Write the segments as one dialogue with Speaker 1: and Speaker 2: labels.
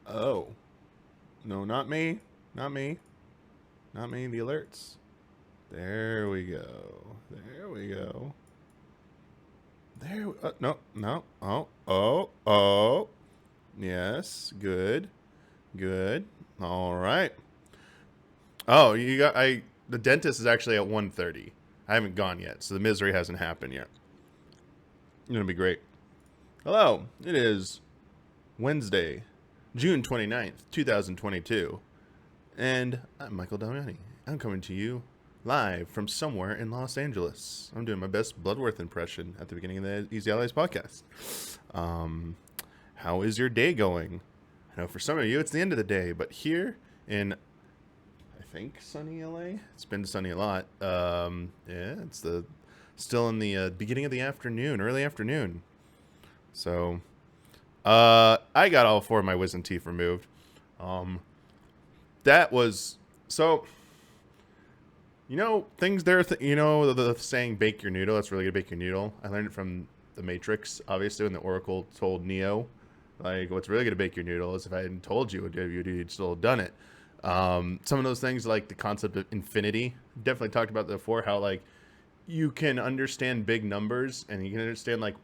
Speaker 1: Oh. No, not me. Not me. Not me. The alerts. There we go. There we go. There. No. No. Oh. Oh. Oh. Yes. Good. Good. All right. Oh, you got. The dentist is actually at 1:30. I haven't gone yet, so the misery hasn't happened yet. It's gonna be great. Hello. It is Wednesday, June 29th, 2022. And I'm Michael Damiani. I'm coming to you live from somewhere in Los Angeles. I'm doing my best Bloodworth impression at the beginning of the Easy Allies podcast. How is your day going? I know for some of you it's the end of the day, but here in, I think, sunny LA, it's been sunny a lot. Yeah, it's still in the beginning of the afternoon, early afternoon. So, I got all four of my wisdom teeth removed. That was so. Things there. The saying "bake your noodle." That's really good. Bake your noodle. I learned it from the Matrix. Obviously, when the Oracle told Neo, like, "What's really going to bake your noodle is if I hadn't told you, you'd still have done it." Some of those things, like the concept of infinity, definitely talked about that before. How like you can understand big numbers and you can understand like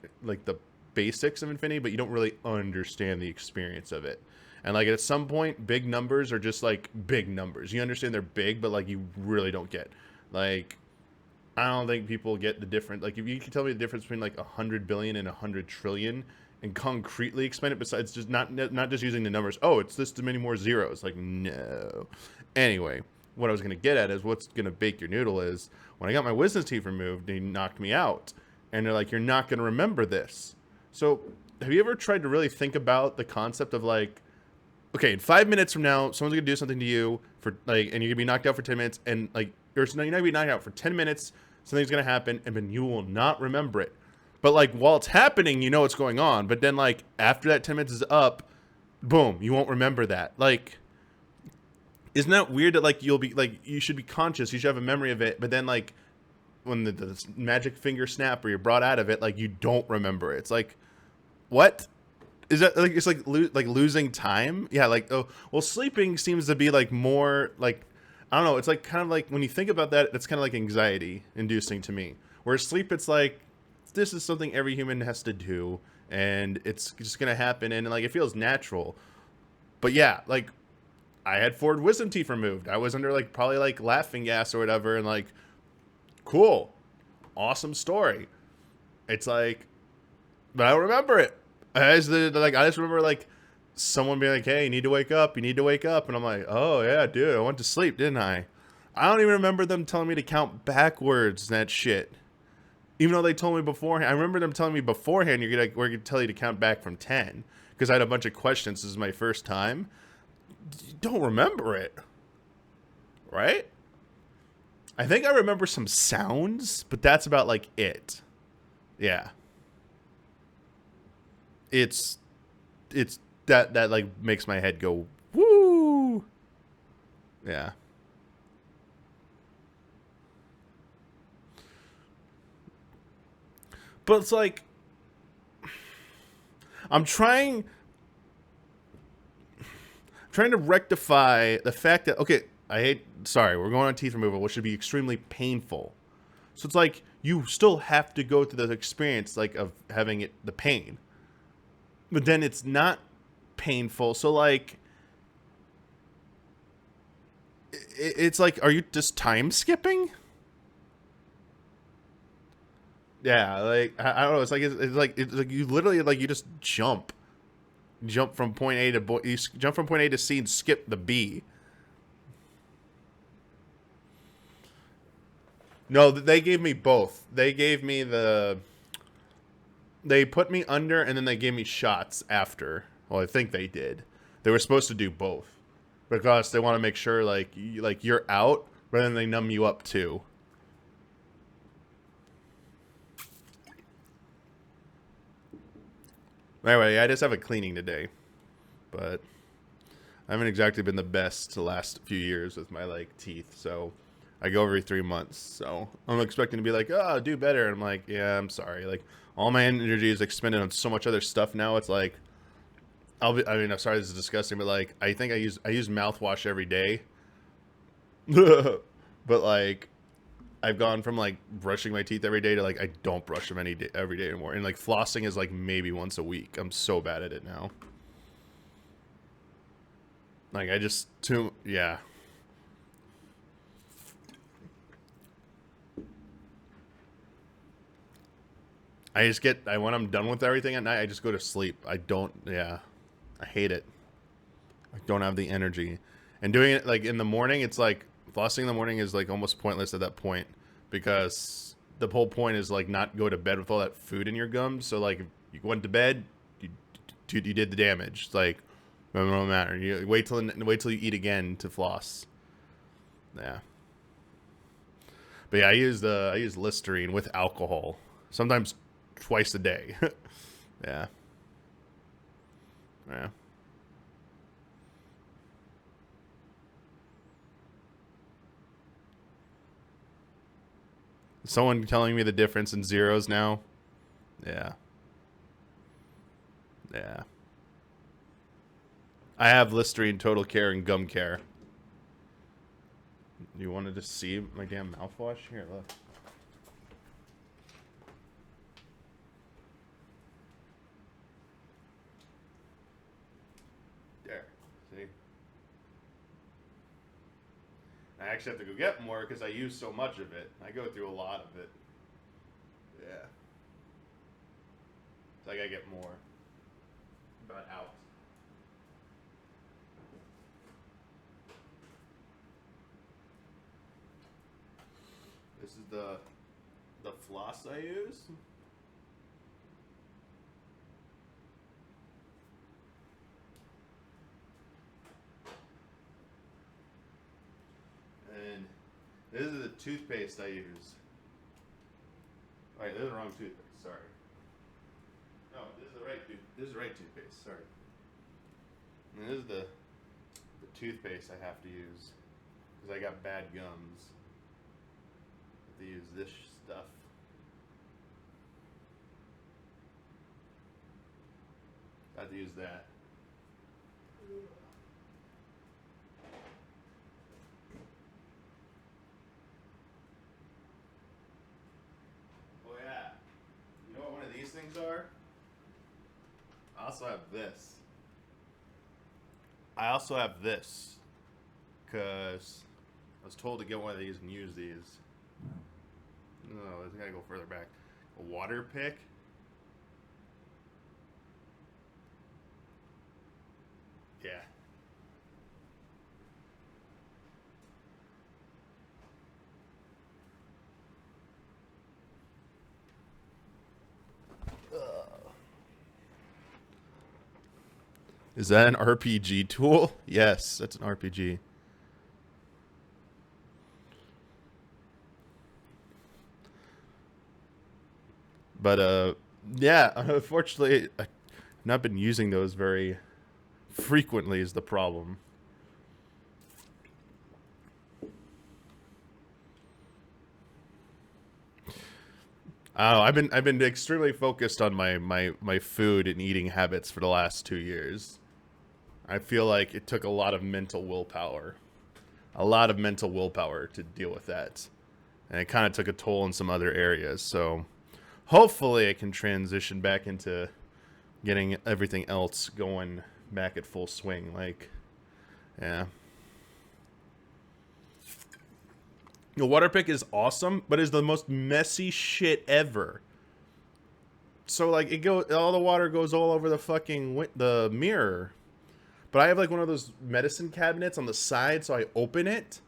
Speaker 1: the basics of infinity, but you don't really understand the experience of it. And like at some point, big numbers are just like big numbers. You understand they're big, but like you really don't get. Like, I don't think people get the difference. Like, if you can tell me the difference between like 100 billion and 100 trillion, and concretely explain it, besides just not just using the numbers. Oh, it's this many more zeros. Like, no. Anyway, what I was gonna get at is what's gonna bake your noodle is when I got my wisdom teeth removed, they knocked me out, and they're like, you're not gonna remember this. So, have you ever tried to really think about the concept of like, okay, in 5 minutes from now, someone's gonna do something to you for like, and you're gonna be knocked out for 10 minutes, and like, you're not gonna be knocked out for 10 minutes. Something's gonna happen, and then you will not remember it. But like, while it's happening, you know what's going on. But then like, after that 10 minutes is up, boom, you won't remember that. Like, isn't that weird that like you'll be like, you should be conscious, you should have a memory of it, but then like, when the magic finger snap or you're brought out of it, like you don't remember it. It's like, what? Is that like it's like losing time? Yeah, like oh well, sleeping seems to be like more like I don't know. It's like kind of like when you think about that, it's kind of like anxiety inducing to me. Whereas sleep, it's like this is something every human has to do, and it's just gonna happen, and like it feels natural. But yeah, like I had four wisdom teeth removed. I was under like probably like laughing gas or whatever, and like cool, awesome story. It's like, but I don't remember it. I just remember like someone being like, "Hey, you need to wake up. You need to wake up," and I'm like, "Oh yeah, dude, I went to sleep, didn't I?" I don't even remember them telling me to count backwards. That shit. Even though they told me beforehand, I remember them telling me beforehand, we're gonna tell you to count back from 10 because I had a bunch of questions. This is my first time. Don't remember it, right? I think I remember some sounds, but that's about like it. Yeah. It's that like makes my head go woo. Yeah. But it's like I'm trying to rectify the fact that okay, sorry, we're going on teeth removal, which should be extremely painful. So it's like you still have to go through the experience like of having the pain. But then it's not painful. So like it's like, are you just time skipping? Yeah, like I don't know. It's like you literally like you just jump from point A to you jump from point A to C and skip the B. No, they gave me both. They put me under and then they gave me shots after. Well, I think they did. They were supposed to do both because they want to make sure like you're out, but then they numb you up too. Anyway, I just have a cleaning today, but I haven't exactly been the best the last few years with my like teeth. So I go every 3 months. So I'm expecting to be like, oh, do better. And I'm like, yeah, I'm sorry. Like all my energy is expended on so much other stuff now. It's like I mean, I'm sorry, this is disgusting, but like, I think I use mouthwash every day. But like, I've gone from like brushing my teeth every day to like I don't brush them every day anymore, and like flossing is like maybe once a week. I'm so bad at it now. Like I just yeah. I just get when I'm done with everything at night, I just go to sleep. I don't yeah. I hate it. I don't have the energy. And doing it like in the morning, it's like flossing in the morning is like almost pointless at that point because the whole point is like not go to bed with all that food in your gums. So like if you went to bed, you did the damage. It's like no matter. You wait till you eat again to floss. Yeah. But yeah, I use Listerine with alcohol. Sometimes twice a day. Yeah. Yeah. Someone telling me the difference in zeros now? Yeah. Yeah. I have Listerine, Total Care, and Gum Care. You wanted to see my damn mouthwash? Here, look. There. See? I actually have to go get more because I use so much of it. I go through a lot of it. Yeah. So I gotta get more. About out. This is the floss I use. And this is the toothpaste I use. Alright, this is the wrong toothpaste, sorry. No, this is the right toothpaste, sorry. And this is the toothpaste I have to use. Because I got bad gums. I have to use this stuff. I have to use that. Oh yeah. You know what one of these things are? I also have this. I also have this. Because I was told to get one of these and use these. No, I gotta go further back. A water pick. Yeah. Is that an RPG tool? Yes, that's an RPG. But yeah, unfortunately, I've not been using those very frequently is the problem. I don't know, I've been extremely focused on my food and eating habits for the last 2 years. I feel like it took a lot of mental willpower. A lot of mental willpower to deal with that. And it kind of took a toll in some other areas. So hopefully I can transition back into getting everything else going back at full swing. Like, yeah. The water pick is awesome, but is the most messy shit ever. So like all the water goes all over the fucking the mirror. But I have like one of those medicine cabinets on the side, so I open it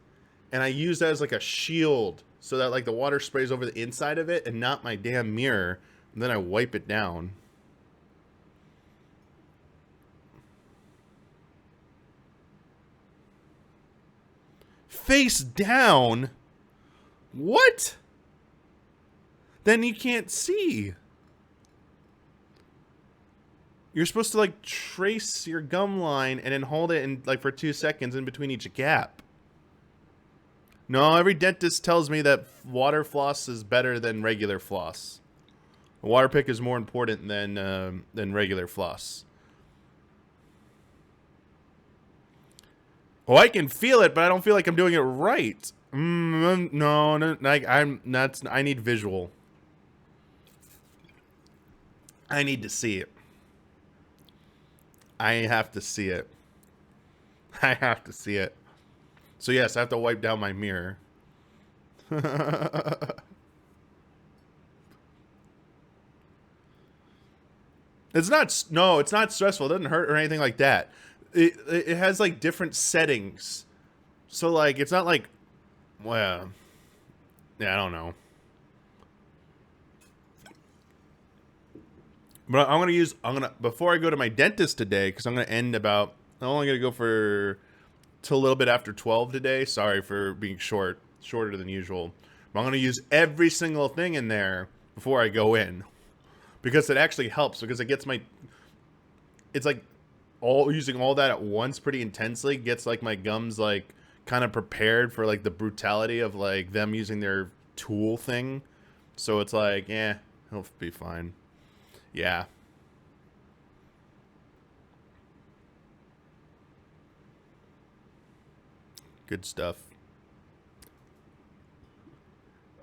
Speaker 1: and I use that as like a shield so that like the water sprays over the inside of it and not my damn mirror. And then I wipe it down. Face down? What? Then you can't see. You're supposed to like trace your gum line and then hold it in like for 2 seconds in between each gap. No, every dentist tells me that water floss is better than regular floss. The water pick is more important than regular floss. Oh, I can feel it, but I don't feel like I'm doing it right. No, I need visual. I need to see it. I have to see it. I have to see it. So yes, I have to wipe down my mirror. It's not, no, it's not stressful. It doesn't hurt or anything like that. It has like different settings. So like, it's not like, well, yeah, I don't know. But before I go to my dentist today, because I'm going to end about, I'm only going to go for, till a little bit after 12 today. Sorry for being shorter than usual. But I'm going to use every single thing in there before I go in. Because it actually helps, because it gets it's like using all that at once pretty intensely gets like my gums like kind of prepared for like the brutality of like them using their tool thing. So it's like, it'll be fine. Yeah. Good stuff.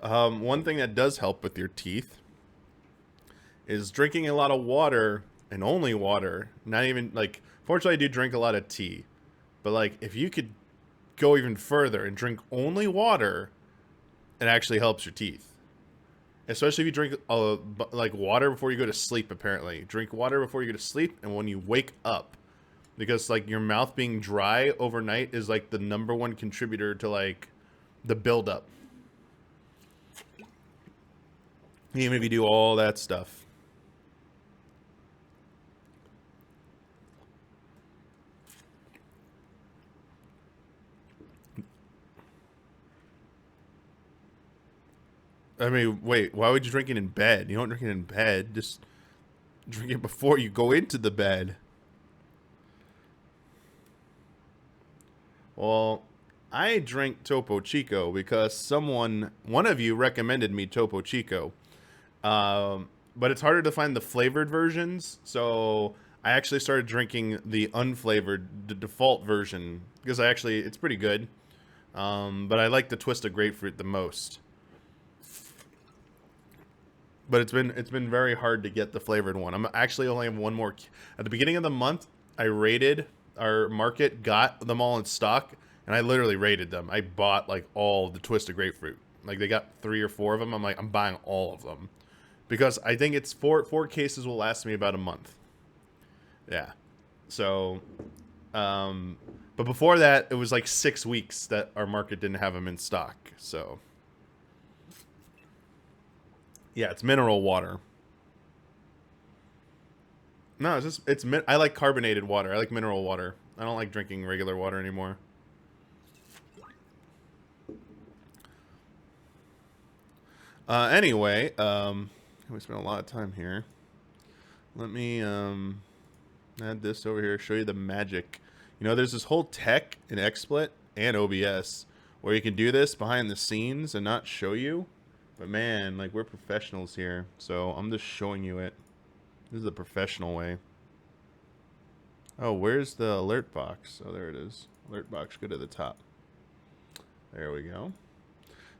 Speaker 1: One thing that does help with your teeth is drinking a lot of water, and only water. Not even, like, fortunately I do drink a lot of tea. But, like, if you could go even further and drink only water, it actually helps your teeth. Especially if you drink, like, water before you go to sleep, apparently. Drink water before you go to sleep, and when you wake up. Because, like, your mouth being dry overnight is, like, the #1 contributor to, like, the buildup. Even if you do all that stuff. I mean, wait, why would you drink it in bed? You don't drink it in bed. Just drink it before you go into the bed. Well, I drink Topo Chico because one of you recommended me Topo Chico. But it's harder to find the flavored versions, so I actually started drinking the unflavored, the default version, because it's pretty good. But I like the twist of grapefruit the most. But it's been very hard to get the flavored one. I'm actually only have one more. At the beginning of the month, I raided our market, got them all in stock, and I literally raided them. I bought like all the twisted grapefruit. Like they got 3 or 4 of them. I'm like, I'm buying all of them because I think it's four cases will last me about a month. Yeah. So, but before that, it was like 6 weeks that our market didn't have them in stock. So. Yeah, it's mineral water. No, I like carbonated water. I like mineral water. I don't like drinking regular water anymore. Anyway, we spent a lot of time here. Let me add this over here, show you the magic. You know, there's this whole tech in XSplit and OBS where you can do this behind the scenes and not show you. But man, like, we're professionals here, so I'm just showing you it. This is the professional way. Oh, where's the alert box? Oh, there it is. Alert box, go to the top. There we go.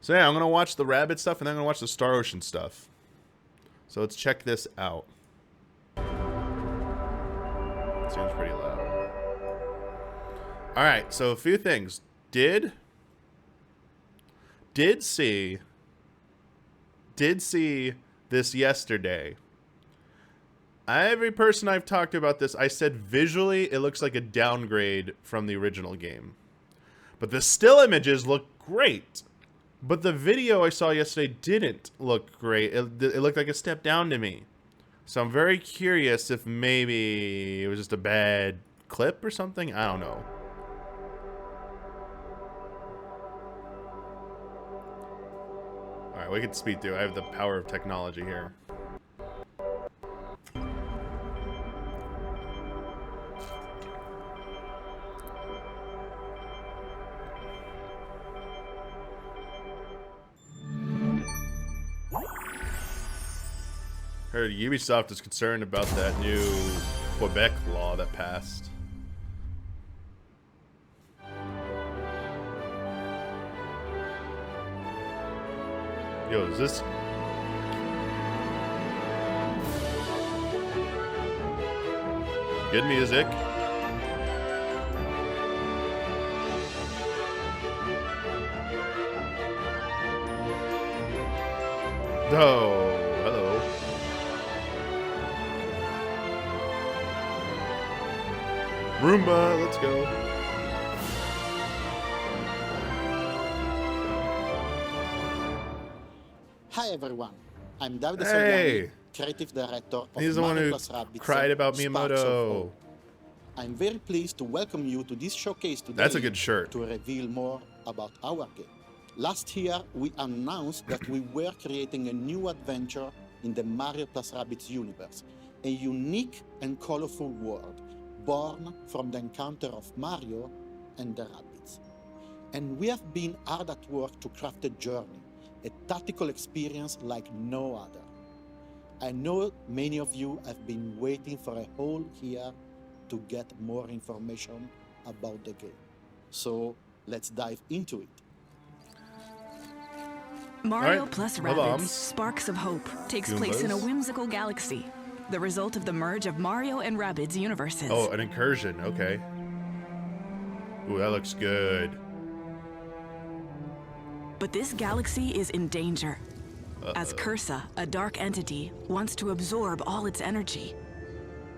Speaker 1: So yeah, I'm going to watch the rabbit stuff, and then I'm going to watch the Star Ocean stuff. So let's check this out. It seems pretty loud. Alright, so a few things. Did see this yesterday. Every person I've talked about this, I said visually it looks like a downgrade from the original game. But the still images look great. But the video I saw yesterday didn't look great. It looked like a step down to me. So I'm very curious if maybe it was just a bad clip or something. I don't know. Alright, we can speed through. I have the power of technology here. Heard Ubisoft is concerned about that new Quebec law that passed. Yo, is this... Good music. Oh, hello. Roomba, let's go.
Speaker 2: Hi everyone, I'm Davide
Speaker 1: Hey.
Speaker 2: Sogliani, creative director of
Speaker 1: He's the one
Speaker 2: Mario
Speaker 1: who
Speaker 2: Plus Rabbids
Speaker 1: cried about
Speaker 2: Sparks of
Speaker 1: Miyamoto.
Speaker 2: Hope. I'm very pleased to welcome you to this showcase today.
Speaker 1: That's a good shirt.
Speaker 2: To reveal more about our game. Last year, we announced that we were creating a new adventure in the Mario Plus Rabbids universe, a unique and colorful world born from the encounter of Mario and the Rabbids. And we have been hard at work to craft a journey, a tactical experience like no other. I know many of you have been waiting for a whole year to get more information about the game. So let's dive into it.
Speaker 3: Mario
Speaker 1: Alright,
Speaker 3: Plus
Speaker 1: my
Speaker 3: Rabbids
Speaker 1: bombs.
Speaker 3: Sparks of Hope takes place in a
Speaker 1: Goombas.
Speaker 3: whimsical galaxy, the result of the merge of Mario and Rabbids universes.
Speaker 1: Oh, an incursion. Okay. Ooh, that looks good.
Speaker 3: But this galaxy is in danger, as Cursa, a dark entity, wants to absorb all its energy.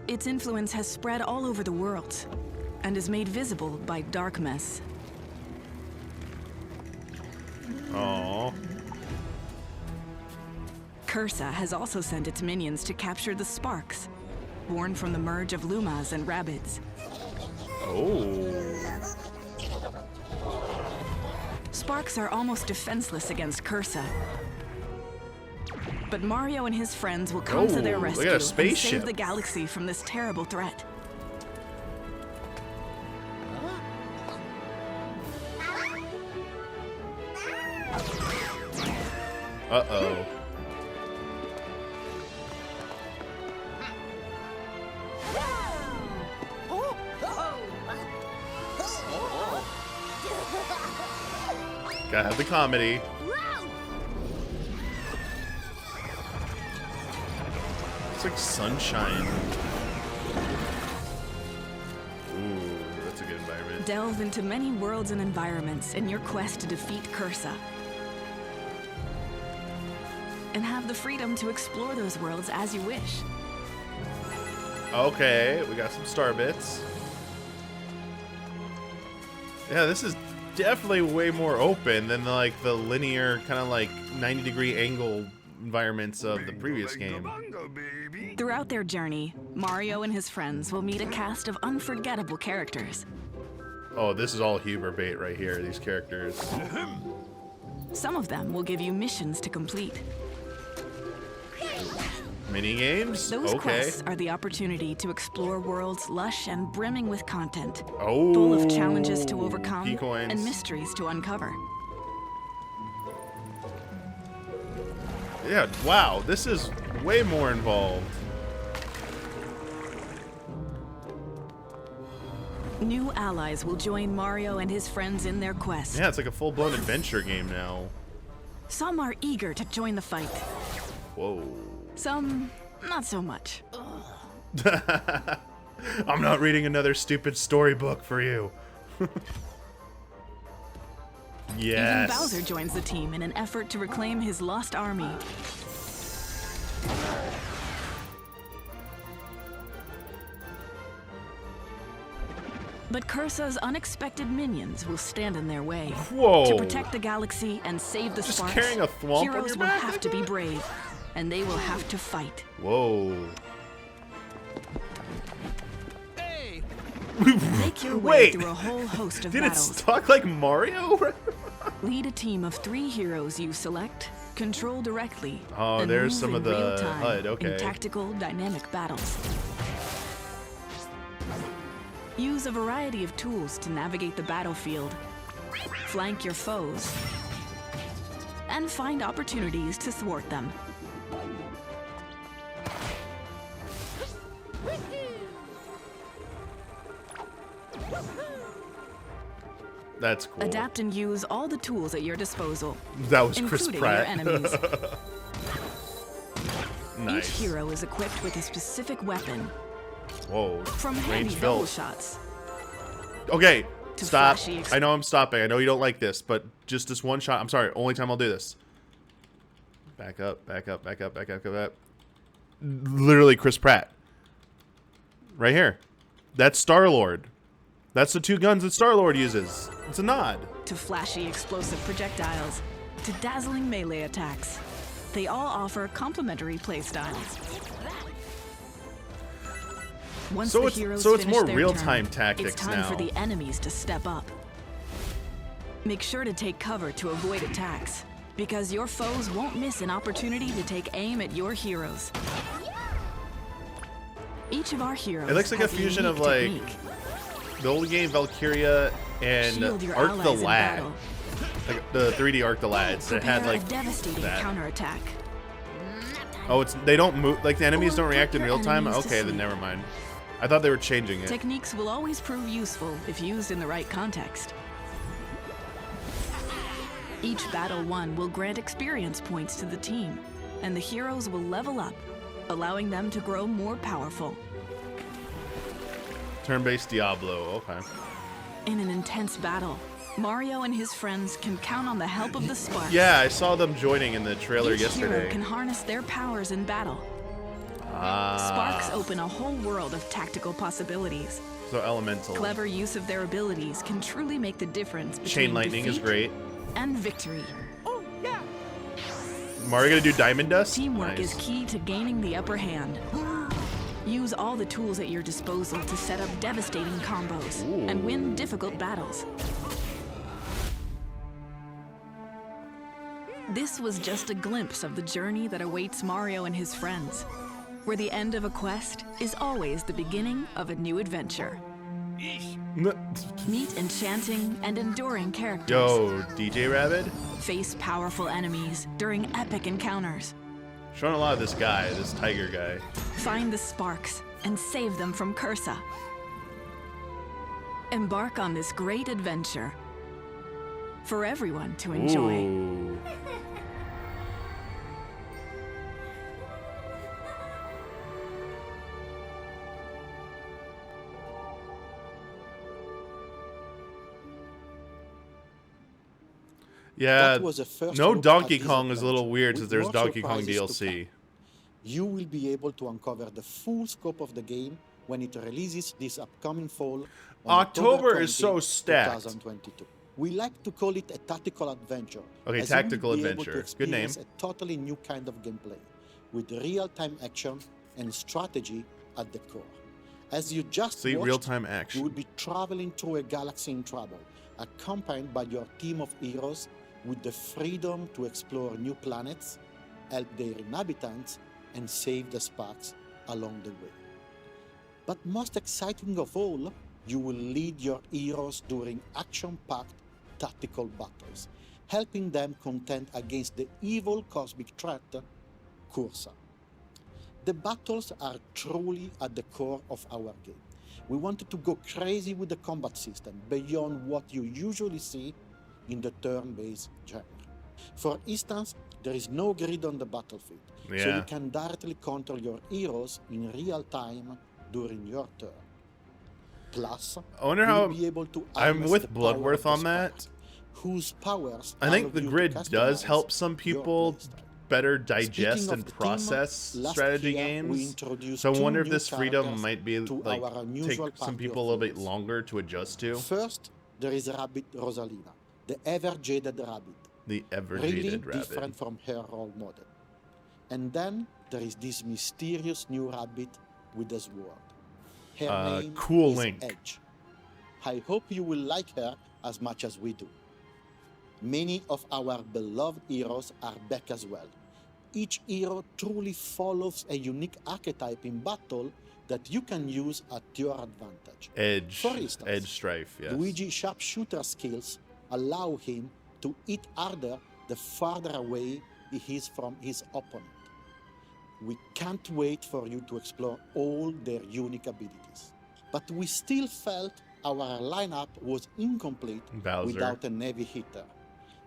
Speaker 3: Its influence has spread all over the world, and is made visible by darkness.
Speaker 1: Aww.
Speaker 3: Cursa has also sent its minions to capture the Sparks, born from the merge of Lumas and Rabbids.
Speaker 1: Oh.
Speaker 3: Sparks are almost defenseless against Cursa. But Mario and his friends will come to their
Speaker 1: Oh, look at a
Speaker 3: rescue and
Speaker 1: spaceship.
Speaker 3: save the galaxy from this terrible threat.
Speaker 1: Uh-oh. Gotta have the comedy. It's like sunshine. Ooh, that's a good environment.
Speaker 3: Delve into many worlds and environments in your quest to defeat Cursa. And have the freedom to explore those worlds as you wish.
Speaker 1: Okay, we got some star bits. Yeah, this is definitely way more open than like the linear kind of like 90-degree angle environments of the previous game.
Speaker 3: Throughout their journey, Mario and his friends will meet a cast of unforgettable characters.
Speaker 1: Oh, this is all Huber bait right here, these characters.
Speaker 3: Some of them will give you missions to complete.
Speaker 1: Mini games?
Speaker 3: Those
Speaker 1: Okay.
Speaker 3: quests are the opportunity to explore worlds lush and brimming with content,
Speaker 1: Oh,
Speaker 3: full of challenges to overcome
Speaker 1: P-coins.
Speaker 3: and mysteries to uncover.
Speaker 1: Yeah, wow, this is way more involved.
Speaker 3: New allies will join Mario and his friends in their quest.
Speaker 1: Yeah, it's like a full-blown adventure game now.
Speaker 3: Some are eager to join the fight.
Speaker 1: Whoa.
Speaker 3: Some, not so much.
Speaker 1: I'm not reading another stupid storybook for you. Yes.
Speaker 3: Even Bowser joins the team in an effort to reclaim his lost army. But Cursa's unexpected minions will stand in their way.
Speaker 1: Whoa.
Speaker 3: To protect the galaxy and save the
Speaker 1: Just
Speaker 3: Sparks,
Speaker 1: carrying a thwomp on
Speaker 3: heroes
Speaker 1: your
Speaker 3: will
Speaker 1: back
Speaker 3: have
Speaker 1: like
Speaker 3: to be
Speaker 1: that?
Speaker 3: brave, and they will have to fight.
Speaker 1: Whoa.
Speaker 3: Make your way
Speaker 1: Wait.
Speaker 3: through a whole host of
Speaker 1: Did it
Speaker 3: battles.
Speaker 1: talk like Mario?
Speaker 3: Lead a team of 3 heroes you select, control directly,
Speaker 1: Oh,
Speaker 3: and
Speaker 1: there's
Speaker 3: move
Speaker 1: some
Speaker 3: in
Speaker 1: of the
Speaker 3: real time
Speaker 1: HUD, okay.
Speaker 3: in tactical, dynamic battles. Use a variety of tools to navigate the battlefield, flank your foes, and find opportunities to thwart them.
Speaker 1: That's cool.
Speaker 3: Adapt and use all the tools at your disposal.
Speaker 1: That was Chris
Speaker 3: including
Speaker 1: Pratt.
Speaker 3: your enemies.
Speaker 1: Nice.
Speaker 3: Each hero is equipped with a specific weapon.
Speaker 1: Whoa.
Speaker 3: From heavy
Speaker 1: Range
Speaker 3: double
Speaker 1: built.
Speaker 3: shots.
Speaker 1: Okay.
Speaker 3: To
Speaker 1: Stop.
Speaker 3: flashy
Speaker 1: I know I'm stopping. I know you don't like this, but just this one shot. I'm sorry. Only time I'll do this. Back up. Back up. Back up. Back up. Back up. Literally Chris Pratt. Right here. That's Star-Lord. That's the two guns that Star-Lord uses. It's a nod.
Speaker 3: To flashy explosive projectiles. To dazzling melee attacks. They all offer complementary playstyles. Once
Speaker 1: So
Speaker 3: the
Speaker 1: it's
Speaker 3: heroes
Speaker 1: more
Speaker 3: finish their
Speaker 1: real-time
Speaker 3: turn,
Speaker 1: tactics
Speaker 3: it's time
Speaker 1: now.
Speaker 3: for the enemies to step up. Make sure to take cover to avoid attacks, because your foes won't miss an opportunity to take aim at your heroes. Each of our heroes
Speaker 1: It looks like a
Speaker 3: has
Speaker 1: fusion of
Speaker 3: unique
Speaker 1: like
Speaker 3: technique.
Speaker 1: the old game Valkyria and
Speaker 3: Shield your
Speaker 1: Arc the
Speaker 3: allies in
Speaker 1: Lad.
Speaker 3: battle.
Speaker 1: Like the 3D Arc the Lads. It had
Speaker 3: Prepare
Speaker 1: like
Speaker 3: a devastating
Speaker 1: that.
Speaker 3: counterattack.
Speaker 1: Oh, they don't move, like the enemies
Speaker 3: Or
Speaker 1: don't
Speaker 3: put
Speaker 1: react in
Speaker 3: your
Speaker 1: real time?
Speaker 3: enemies to
Speaker 1: Okay, then
Speaker 3: sleep.
Speaker 1: never mind. I thought they were changing it.
Speaker 3: Techniques will always prove useful if used in the right context. Each battle won will grant experience points to the team, and the heroes will level up, allowing them to grow more powerful.
Speaker 1: Turn-based Diablo, okay.
Speaker 3: In an intense battle, Mario and his friends can count on the help of the Sparks.
Speaker 1: Yeah, I saw them joining in the trailer
Speaker 3: Each hero
Speaker 1: yesterday.
Speaker 3: can harness their powers in battle. Sparks open a whole world of tactical possibilities.
Speaker 1: So elemental.
Speaker 3: Clever use of their abilities can truly make the difference between
Speaker 1: Chain lightning is
Speaker 3: defeat
Speaker 1: great.
Speaker 3: and victory.
Speaker 1: Mario gonna do Diamond Dust?
Speaker 3: Teamwork
Speaker 1: Nice.
Speaker 3: is key to gaining the upper hand. Use all the tools at your disposal to set up devastating combos and win difficult battles. This was just a glimpse of the journey that awaits Mario and his friends, where the end of a quest is always the beginning of a new adventure. Meet enchanting and enduring characters.
Speaker 1: Yo, DJ Rabbit?
Speaker 3: Face powerful enemies during epic encounters.
Speaker 1: Showing a lot of this guy, this tiger guy.
Speaker 3: Find the sparks and save them from Cursa. Embark on this great adventure for everyone to enjoy.
Speaker 1: Ooh. Yeah,
Speaker 2: That was the first
Speaker 1: no
Speaker 2: look
Speaker 1: Donkey
Speaker 2: at this
Speaker 1: Kong is a little
Speaker 2: adventure,
Speaker 1: weird
Speaker 2: with
Speaker 1: since there's
Speaker 2: more
Speaker 1: Donkey Kong
Speaker 2: surprises to
Speaker 1: DLC.
Speaker 2: come. You will be able to uncover the full scope of the game when it releases this upcoming fall. On
Speaker 1: October is
Speaker 2: 20,
Speaker 1: so stacked.
Speaker 2: 2022. We like to call it a tactical adventure.
Speaker 1: Okay,
Speaker 2: as you will
Speaker 1: tactical
Speaker 2: be able to
Speaker 1: adventure. Good name.
Speaker 2: experience a totally new kind of gameplay with real-time action and strategy at the core. As you just
Speaker 1: See,
Speaker 2: watched,
Speaker 1: real-time
Speaker 2: you
Speaker 1: action.
Speaker 2: will be traveling through a galaxy in trouble, accompanied by your team of heroes with the freedom to explore new planets, help their inhabitants, and save the sparks along the way. But most exciting of all, you will lead your heroes during action-packed tactical battles, helping them contend against the evil cosmic threat, Cursa. The battles are truly at the core of our game. We wanted to go crazy with the combat system beyond what you usually see in the turn-based genre. For instance, there is no grid on the battlefield, so
Speaker 1: Yeah.
Speaker 2: you can directly control your heroes in real time during your turn. Plus,
Speaker 1: I wonder
Speaker 2: you
Speaker 1: how
Speaker 2: will be able to
Speaker 1: I'm
Speaker 2: harness
Speaker 1: with
Speaker 2: the power
Speaker 1: Bloodworth
Speaker 2: of the
Speaker 1: on that.
Speaker 2: sparks, whose powers
Speaker 1: I think
Speaker 2: allow
Speaker 1: the
Speaker 2: you to
Speaker 1: grid does
Speaker 2: customize
Speaker 1: help some
Speaker 2: your
Speaker 1: people
Speaker 2: playstyle.
Speaker 1: better digest
Speaker 2: Speaking
Speaker 1: and
Speaker 2: of the team,
Speaker 1: process
Speaker 2: last
Speaker 1: strategy
Speaker 2: year we
Speaker 1: games.
Speaker 2: introduced
Speaker 1: So I
Speaker 2: two
Speaker 1: wonder if
Speaker 2: new
Speaker 1: this freedom
Speaker 2: characters
Speaker 1: might be
Speaker 2: to
Speaker 1: like
Speaker 2: our
Speaker 1: take
Speaker 2: unusual
Speaker 1: some
Speaker 2: party
Speaker 1: people a
Speaker 2: of
Speaker 1: little bit
Speaker 2: heroes.
Speaker 1: longer to adjust to.
Speaker 2: First, there is Rabbit Rosalina, the ever-jaded rabbit,
Speaker 1: The ever
Speaker 2: really
Speaker 1: jaded rabbit.
Speaker 2: different from her role model. And then there is this mysterious new rabbit with a sword. Her name
Speaker 1: Cool
Speaker 2: is
Speaker 1: Link.
Speaker 2: Edge. I hope you will like her as much as we do. Many of our beloved heroes are back as well. Each hero truly follows a unique archetype in battle that you can use at your advantage.
Speaker 1: Edge.
Speaker 2: For instance,
Speaker 1: Edge Strife, yes.
Speaker 2: Luigi sharpshooter skills allow him to hit harder the farther away he is from his opponent. We can't wait for you to explore all their unique abilities. But we still felt our lineup was incomplete
Speaker 1: Bowser.
Speaker 2: without a heavy hitter.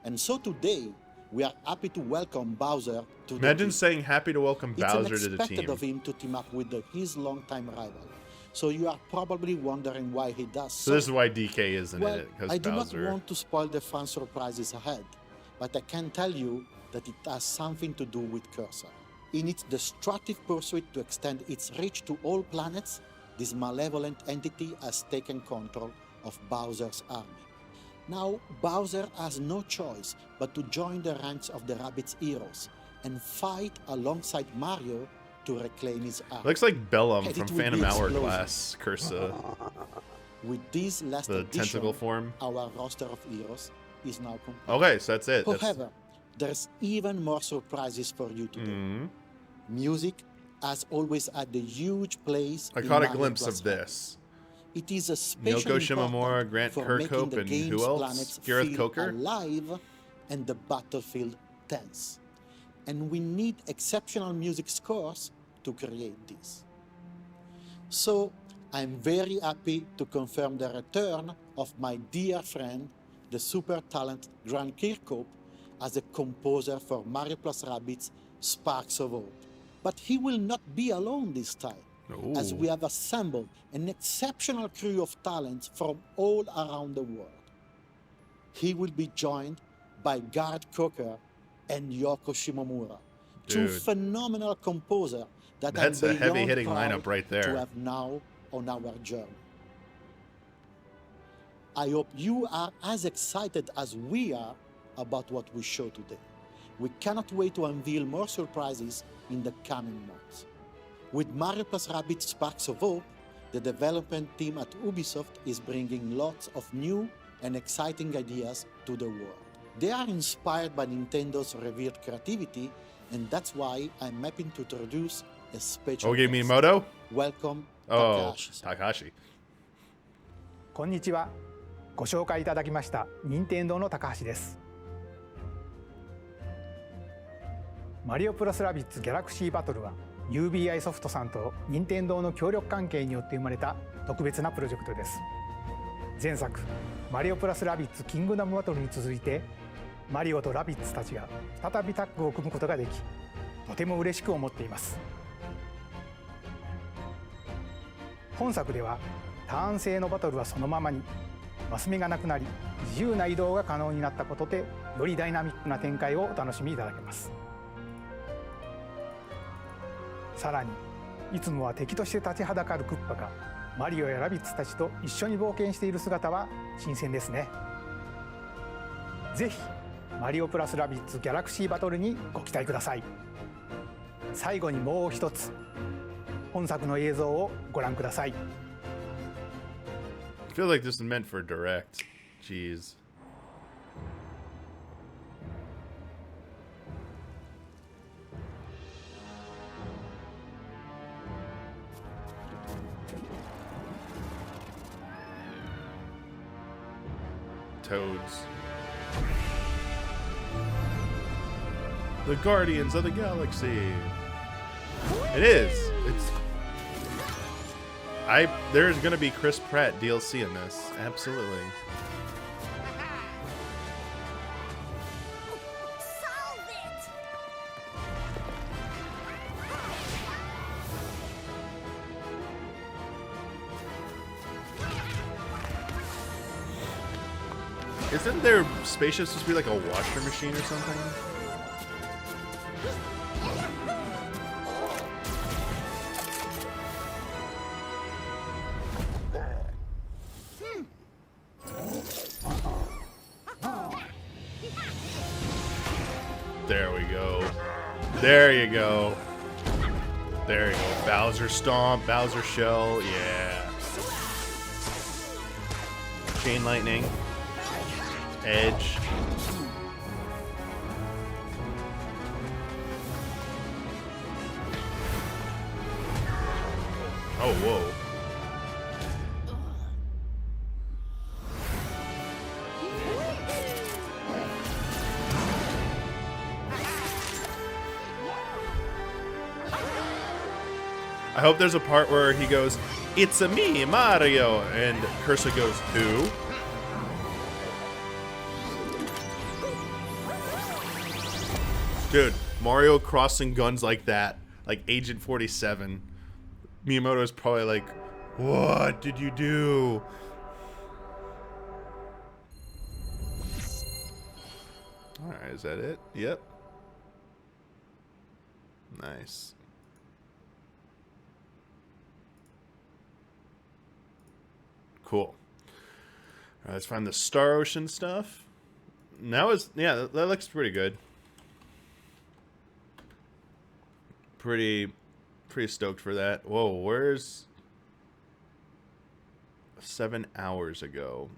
Speaker 2: And so today, we are happy to welcome Bowser to the
Speaker 1: Imagine
Speaker 2: team.
Speaker 1: saying happy to welcome
Speaker 2: It's
Speaker 1: Bowser to the
Speaker 2: unexpected
Speaker 1: team.
Speaker 2: of him to team up with his longtime rival. So you are probably wondering why he does
Speaker 1: So this is why DK isn't
Speaker 2: well,
Speaker 1: in it, because
Speaker 2: I do
Speaker 1: Bowser.
Speaker 2: not want to spoil the fun surprises ahead, but I can tell you that it has something to do with Cursor. In its destructive pursuit to extend its reach to all planets, this malevolent entity has taken control of Bowser's army. Now, Bowser has no choice but to join the ranks of the Rabbids' heroes and fight alongside Mario to reclaim his army.
Speaker 1: Looks like Bellum
Speaker 2: And
Speaker 1: from
Speaker 2: it will be
Speaker 1: Phantom
Speaker 2: explosive.
Speaker 1: Hourglass, Cursa.
Speaker 2: With this last
Speaker 1: The
Speaker 2: addition,
Speaker 1: tentacle form.
Speaker 2: our roster of heroes is now complete.
Speaker 1: Okay, so that's it.
Speaker 2: However, there's even more surprises for you today.
Speaker 1: Mhm.
Speaker 2: Music has always had a huge place.
Speaker 1: I
Speaker 2: in
Speaker 1: caught a
Speaker 2: Mario
Speaker 1: glimpse
Speaker 2: Plus
Speaker 1: of this.
Speaker 2: It is especially
Speaker 1: Milko Shimomura,
Speaker 2: important
Speaker 1: Grant
Speaker 2: for
Speaker 1: Kirkhope,
Speaker 2: making the
Speaker 1: and
Speaker 2: game's
Speaker 1: who else?
Speaker 2: planets
Speaker 1: Gareth
Speaker 2: feel
Speaker 1: Coker?
Speaker 2: alive and the battlefield tense. And we need exceptional music scores to create this. So I'm very happy to confirm the return of my dear friend, the super talented Grant Kirkhope, as a composer for Mario Plus Rabbids Sparks of Hope. But he will not be alone this time, as
Speaker 1: Ooh.
Speaker 2: we have assembled an exceptional crew of talents from all around the world. He will be joined by Gareth Coker and Yoko Shimomura, two
Speaker 1: Dude.
Speaker 2: phenomenal composers that
Speaker 1: That's
Speaker 2: I'm
Speaker 1: a
Speaker 2: beyond
Speaker 1: heavy-hitting
Speaker 2: proud
Speaker 1: lineup right
Speaker 2: to
Speaker 1: there.
Speaker 2: have now on our journey. I hope you are as excited as we are about what we show today. We cannot wait to unveil more surprises in the coming months. With Mario Plus Rabbids Sparks of Hope, the development team at Ubisoft is bringing lots of new and exciting ideas to the world. They are inspired by Nintendo's revered creativity, and that's why I'm happy to introduce a special
Speaker 1: Oh, you
Speaker 2: guest.
Speaker 1: mean Moto?
Speaker 2: Welcome,
Speaker 1: Oh,
Speaker 2: Takahashi-san.
Speaker 1: Takahashi.
Speaker 4: こんにちは。ご紹介いただきました任天堂の高橋です。マリオプラスラビッツギャラクシーバトルは UBI ソフトさんと任天堂の協力関係によって生まれた特別なプロジェクトです。前作マリオプラスラビッツキングダムバトルに続いてマリオとラビッツたちが再びタッグを組むことができ、とても嬉しく思っています。本作ではターン制のバトルはそのままに、マス目がなくなり自由な移動が可能になったことで、よりダイナミックな展開をお楽しみいただけます。さらにいつもは敵として立ちはだかるクッパがマリオやラビッツたちと一緒に冒険している姿は新鮮ですね。ぜひマリオプラスラビッツギャラクシーバトルにご期待ください。最後にもう一つ、本作の映像をご覧ください。
Speaker 1: I feel like this is meant for direct. Jeez. Toads. The Guardians of the Galaxy. It is. It's. There's gonna be Chris Pratt DLC in this. Absolutely.
Speaker 5: Solve it!
Speaker 1: Isn't their spaceship supposed to be like a washer machine or something? There we go. There you go. There you go. Bowser Stomp, Bowser Shell, yeah. Chain Lightning. Edge. Oh, whoa. I hope there's a part where he goes, It's a me, Mario. And Cursa goes, who? Dude, Mario crossing guns like that, like Agent 47. Miyamoto's probably like, what did you do? Alright, is that it? Yep. Nice. Cool. Alright, let's find the Star Ocean stuff. Now is, yeah, that looks pretty good. Pretty stoked for that. Whoa, where's 7 hours ago?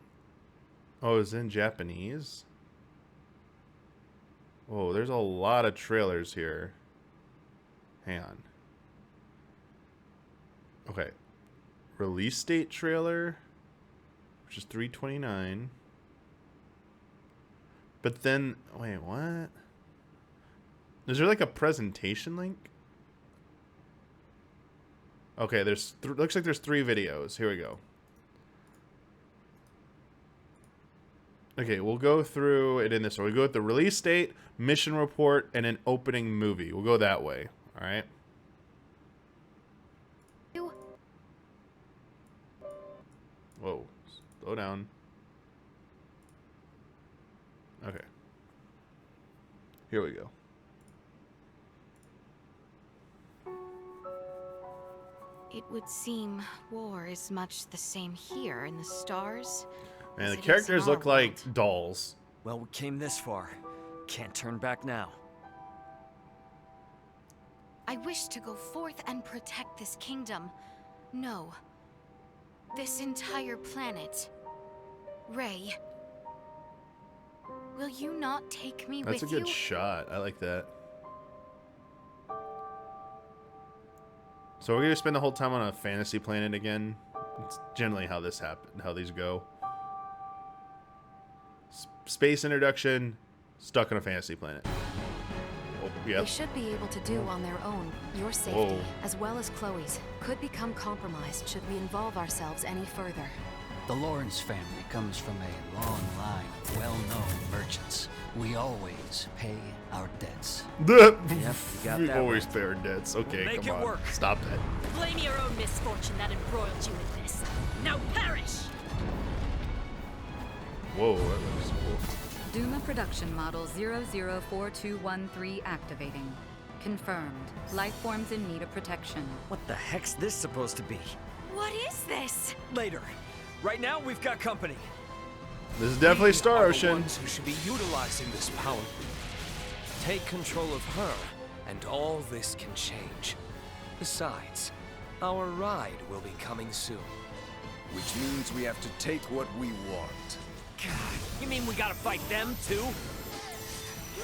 Speaker 1: Oh, it's in Japanese? Whoa, there's a lot of trailers here. Hang on. Okay. Release date trailer, which is 3/29. But then, wait, what? Is there like a presentation link? Okay, there's looks like there's 3 videos. Here we go. Okay, we'll go through it in this order. We'll go with the release date, mission report, and an opening movie. We'll go that way. All right. Whoa, slow down. Okay. Here we go.
Speaker 6: It would seem war is much the same here in the stars.
Speaker 1: Man,
Speaker 6: as
Speaker 1: the
Speaker 6: it is
Speaker 1: characters
Speaker 6: in our
Speaker 1: look like
Speaker 6: world.
Speaker 1: dolls.
Speaker 7: Well, we came this far. Can't turn back now.
Speaker 6: I wish to go forth and protect this kingdom. No. This entire planet. Ray. Will you not take me
Speaker 1: That's a
Speaker 6: with you?
Speaker 1: good shot. I like that. So we're gonna spend the whole time on a fantasy planet again. It's generally how this happen, how these go. Space introduction, stuck on a fantasy planet. Oh, yep.
Speaker 8: They should be able to do on their own. Your safety,
Speaker 1: Whoa.
Speaker 8: as well as Chloe's, could become compromised should we involve ourselves any further.
Speaker 9: The Lawrence family comes from a long line of well-known merchants. We always pay our debts.
Speaker 7: you got
Speaker 1: We
Speaker 7: that
Speaker 1: always
Speaker 7: right.
Speaker 1: pay our dets. Okay,
Speaker 7: Make
Speaker 1: come
Speaker 7: it
Speaker 1: on.
Speaker 7: work.
Speaker 1: Stop that.
Speaker 5: Blame your own misfortune that embroiled you in this. Now perish!
Speaker 1: Whoa, that looks cool.
Speaker 10: Duma production model 004213 activating. Confirmed. Life forms in need of protection.
Speaker 7: What the heck's this supposed to be?
Speaker 6: What is this?
Speaker 7: Later. Right now, we've got company.
Speaker 1: This is definitely
Speaker 11: We
Speaker 1: Star
Speaker 11: are the
Speaker 1: Ocean.
Speaker 11: ones who should be utilizing this power. Take control of her, and all this can change. Besides, our ride will be coming soon.
Speaker 12: Which means we have to take what we want.
Speaker 11: God, you mean we gotta fight them too?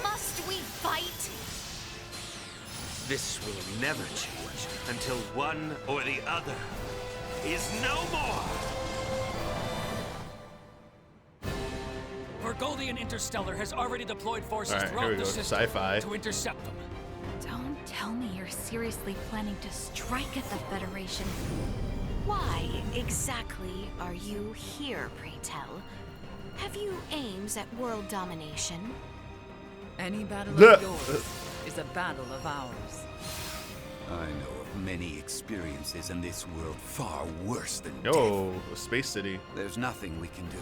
Speaker 6: Must we fight?
Speaker 13: This will never change until one or the other is no more.
Speaker 11: Burgoldian Interstellar has already deployed forces
Speaker 1: All right, here
Speaker 11: throughout
Speaker 1: we
Speaker 11: the
Speaker 1: go.
Speaker 11: system
Speaker 1: Sci-fi.
Speaker 11: to intercept them.
Speaker 8: Don't tell me you're seriously planning to strike at the Federation.
Speaker 6: Why exactly are you here, pray tell? Have you aims at world domination?
Speaker 10: Any battle
Speaker 1: Duh.
Speaker 10: of yours is a battle of ours.
Speaker 12: I know of many experiences in this world far worse than
Speaker 1: Yo, a space city.
Speaker 12: death. There's nothing we can do.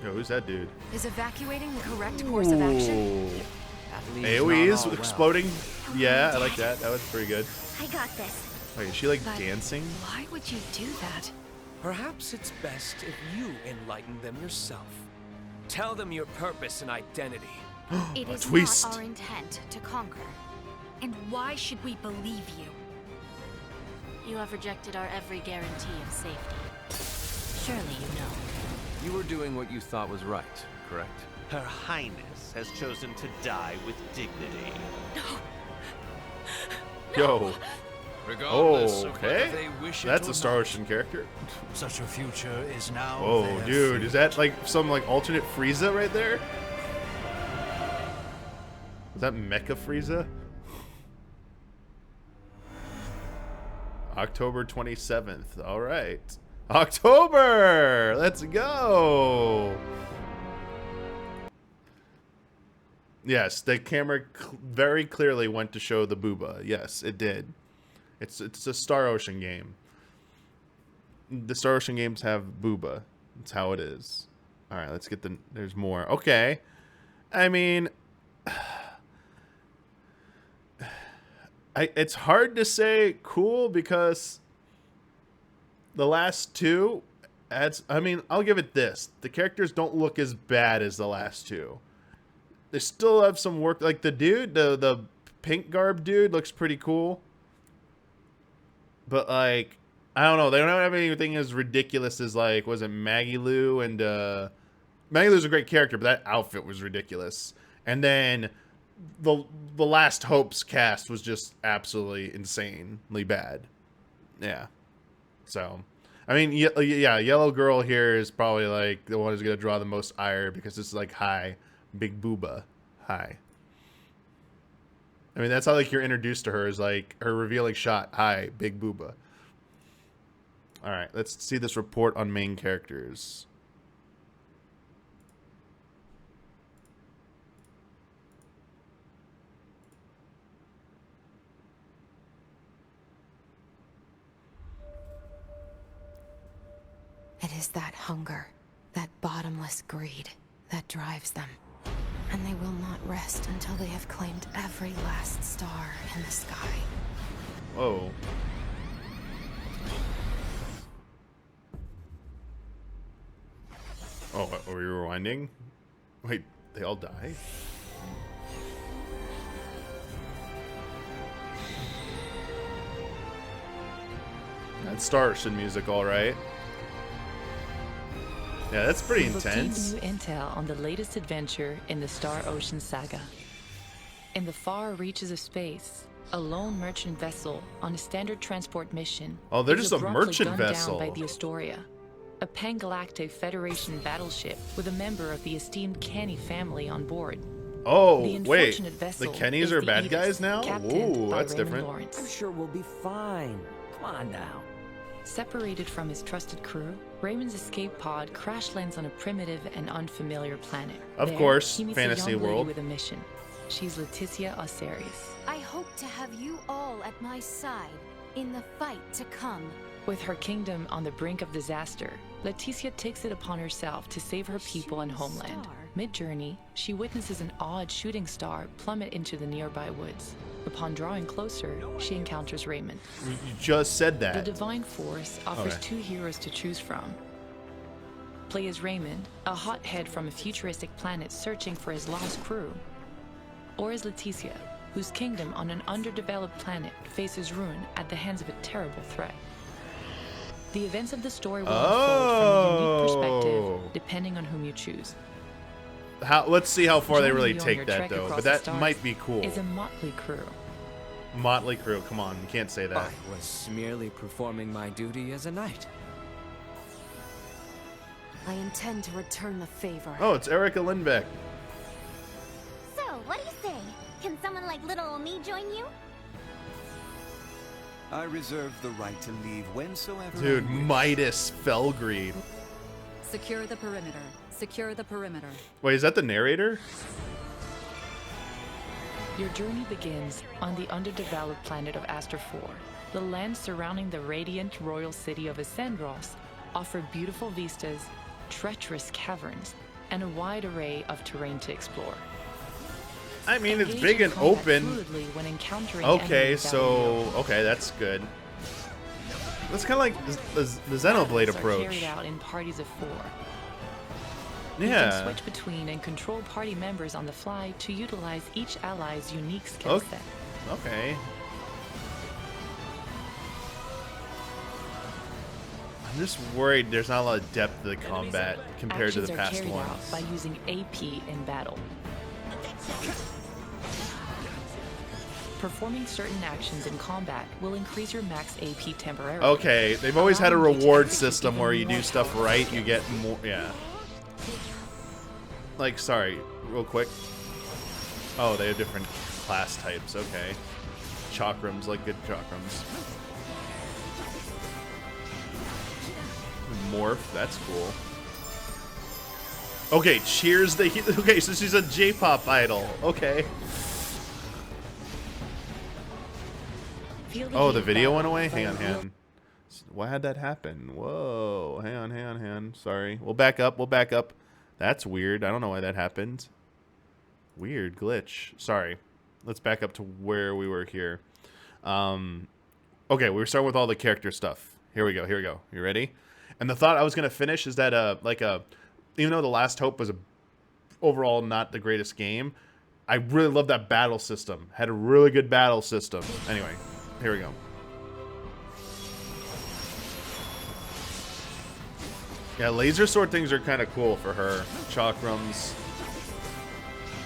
Speaker 1: Yo, who's that dude?
Speaker 8: Is evacuating the correct course of action?
Speaker 1: Ooh.
Speaker 7: At least
Speaker 1: AoEs
Speaker 7: not all well.
Speaker 1: exploding. Yeah, I like that. That was pretty good.
Speaker 5: I got this.
Speaker 1: Wait, is she like
Speaker 8: But
Speaker 1: dancing?
Speaker 8: Why would you do that?
Speaker 11: Perhaps it's best if you enlighten them yourself. Tell them your purpose and identity.
Speaker 6: It
Speaker 1: A
Speaker 6: is
Speaker 1: twist.
Speaker 6: not our intent to conquer.
Speaker 5: And why should we believe you? You have rejected our every guarantee of safety. Surely you know.
Speaker 13: You were doing what you thought was right, correct? Her Highness has chosen to die with dignity.
Speaker 1: Yo.
Speaker 12: Regardless
Speaker 1: Oh,
Speaker 12: of whether
Speaker 1: okay.
Speaker 12: they wish it
Speaker 1: That's
Speaker 12: or
Speaker 1: a Star
Speaker 12: not,
Speaker 1: Ocean character.
Speaker 12: Such a future is now.
Speaker 1: Oh,
Speaker 12: their
Speaker 1: dude,
Speaker 12: fate.
Speaker 1: is that like some like alternate Frieza right there? Is that Mecha Frieza? October 27th. All right. October! Let's go! Yes, the camera very clearly went to show the booba. Yes, it did. It's a Star Ocean game. The Star Ocean games have booba. That's how it is. All right, let's get the... There's more. Okay. I mean... It's hard to say cool because the last two adds... I mean, I'll give it this. The characters don't look as bad as the last two. They still have some work. Like the dude, the pink garb dude looks pretty cool. But like, I don't know. They don't have anything as ridiculous as like, was it Maggie Lou? And Maggie Lou's a great character, but that outfit was ridiculous. And then the Last Hope's cast was just absolutely insanely bad. Yeah. So, I mean, yeah, Yellow Girl here is probably like the one who's gonna draw the most ire because it's like hi, big booba, hi. I mean, that's how like you're introduced to her, is like her revealing shot, hi, big booba. All right, let's see this report on main characters.
Speaker 8: It is that hunger, that bottomless greed, that drives them. And they will not rest until they have claimed every last star in the sky.
Speaker 1: Whoa. Oh, are we rewinding? Wait, they all die? That's Star Ocean music, all right. Yeah, that's pretty intense.
Speaker 14: New intel on the latest adventure in the Star Ocean saga. In the far reaches of space, a lone merchant vessel on a standard transport mission.
Speaker 1: Oh, they're
Speaker 14: is
Speaker 1: just a
Speaker 14: abruptly
Speaker 1: merchant
Speaker 14: gunned
Speaker 1: vessel.
Speaker 14: Down by the Astoria, a pan-galactic Federation battleship with a member of the esteemed Kenny family on board.
Speaker 1: Oh,
Speaker 14: The
Speaker 1: wait.
Speaker 14: unfortunate
Speaker 1: The
Speaker 14: vessel
Speaker 1: Kennys
Speaker 14: is
Speaker 1: are
Speaker 14: the
Speaker 1: bad
Speaker 14: Edith,
Speaker 1: guys now?
Speaker 14: captained
Speaker 1: Ooh,
Speaker 14: by
Speaker 1: that's
Speaker 14: Raymond
Speaker 1: different.
Speaker 14: Lawrence.
Speaker 7: I'm sure we'll be fine. Come on now.
Speaker 14: Separated from his trusted crew, Raymond's escape pod crash lands on a primitive and unfamiliar planet.
Speaker 1: Of
Speaker 14: There,
Speaker 1: course,
Speaker 14: he meets
Speaker 1: fantasy
Speaker 14: a young lady
Speaker 1: world.
Speaker 14: with a mission. She's Leticia Osiris.
Speaker 6: I hope to have you all at my side in the fight to come.
Speaker 14: With her kingdom on the brink of disaster, Leticia takes it upon herself to save her people and homeland. Mid-journey, she witnesses an odd shooting star plummet into the nearby woods. Upon drawing closer, she encounters Raymond.
Speaker 1: You just said
Speaker 14: The
Speaker 1: that.
Speaker 14: Divine Force offers
Speaker 1: Okay.
Speaker 14: two heroes to choose from. Play as Raymond, a hothead from a futuristic planet searching for his lost crew. Or as Leticia, whose kingdom on an underdeveloped planet faces ruin at the hands of a terrible threat. The events of the story will unfold from a unique perspective, depending on whom you choose.
Speaker 1: Let's see how far they
Speaker 14: Joining
Speaker 1: really
Speaker 14: you on
Speaker 1: take
Speaker 14: your
Speaker 1: that,
Speaker 14: trek
Speaker 1: though.
Speaker 14: across
Speaker 1: But
Speaker 14: the
Speaker 1: that
Speaker 14: stars
Speaker 1: might be cool.
Speaker 14: Is a motley crew.
Speaker 1: Motley Crew, come on. You can't say that.
Speaker 7: I was merely performing my duty as a knight.
Speaker 6: I intend to return the favor.
Speaker 1: Oh, it's Erica Lindbeck.
Speaker 15: So, what do you say? Can someone like little old me join you?
Speaker 12: I reserve the right to leave whensoever.
Speaker 1: Dude, Midas Felgreed.
Speaker 10: Secure the perimeter. Secure the perimeter.
Speaker 1: Wait, is that the narrator?
Speaker 14: Your journey begins on the underdeveloped planet of Aster 4. The lands surrounding the radiant royal city of Ascendros offer beautiful vistas, treacherous caverns, and a wide array of terrain to explore.
Speaker 1: I mean, it's
Speaker 14: Engage
Speaker 1: big
Speaker 14: in
Speaker 1: and
Speaker 14: combat
Speaker 1: open.
Speaker 14: fluidly when encountering
Speaker 1: Okay,
Speaker 14: enemies
Speaker 1: so... Okay, that's good. That's kind of like the Xenoblade
Speaker 14: Battles are
Speaker 1: approach.
Speaker 14: carried out in parties of 4.
Speaker 1: Yeah.
Speaker 14: You can switch between and control party members on the fly to utilize each ally's unique skill
Speaker 1: Okay.
Speaker 14: set.
Speaker 1: Okay. I'm just worried there's not a lot of depth to the combat compared to
Speaker 14: Actions
Speaker 1: the
Speaker 14: are
Speaker 1: past
Speaker 14: carried
Speaker 1: ones.
Speaker 14: out by using AP in battle. Performing certain actions in combat will increase your max AP temporarily.
Speaker 1: Okay, they've always had a
Speaker 14: allowing you to
Speaker 1: reward
Speaker 14: execute
Speaker 1: system
Speaker 14: even
Speaker 1: where you
Speaker 14: more
Speaker 1: do stuff
Speaker 14: powerful
Speaker 1: right, you
Speaker 14: skills.
Speaker 1: get more. Yeah. Like, sorry, real quick. Oh, they have different class types. Okay. Chakrams, like good chakrams. morph. That's cool. Okay, cheers the... Okay, so she's a J-pop idol. Okay. Oh, the video went away? Hang on. Why had that happen? Whoa. Hang on. Sorry. We'll back up. That's weird. I don't know why that happened. Weird glitch. Sorry. Let's back up to where we were here. Okay, we were starting with all the character stuff. Here we go. You ready? And the thought I was going to finish is that, even though The Last Hope was overall not the greatest game, I really love that battle system. Had a really good battle system. Anyway, here we go. Yeah, laser sword things are kind of cool for her. Chakrams.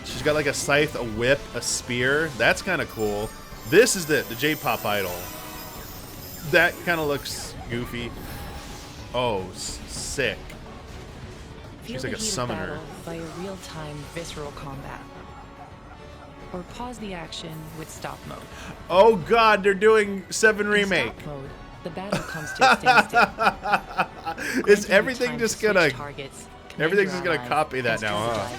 Speaker 1: She's got like a scythe, a whip, a spear. That's kind of cool. This is the J-pop idol. That kind of looks goofy. Oh, sick. She's like a summoner.
Speaker 14: By a real-time visceral combat. Or pause the action with stop mode.
Speaker 1: Oh god, they're doing 7 Remake.
Speaker 14: In stop mode, the battle comes to a standstill.
Speaker 1: Is everything just gonna... Everything's just gonna copy that now, huh?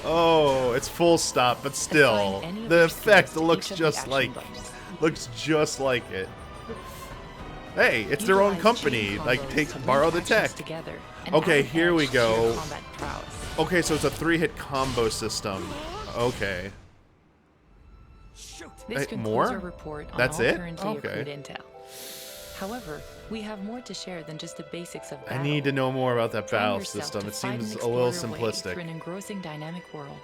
Speaker 1: Oh, it's full stop, but still. The effect looks just like... Looks just like it. Hey, it's their own company. Like, borrow the tech. Okay, here we go. Okay, so it's a 3-hit combo system. Okay.
Speaker 14: This
Speaker 1: hey, more?
Speaker 14: Our report on
Speaker 1: That's
Speaker 14: all
Speaker 1: it?
Speaker 14: currently
Speaker 1: Okay.
Speaker 14: accrued intel. However, we have more to share than just the basics of battle.
Speaker 1: I need to know more about that
Speaker 14: Train
Speaker 1: battle
Speaker 14: yourself
Speaker 1: system.
Speaker 14: to
Speaker 1: It
Speaker 14: fight
Speaker 1: seems
Speaker 14: and
Speaker 1: a little
Speaker 14: explore your way
Speaker 1: simplistic.
Speaker 14: through an engrossing dynamic world.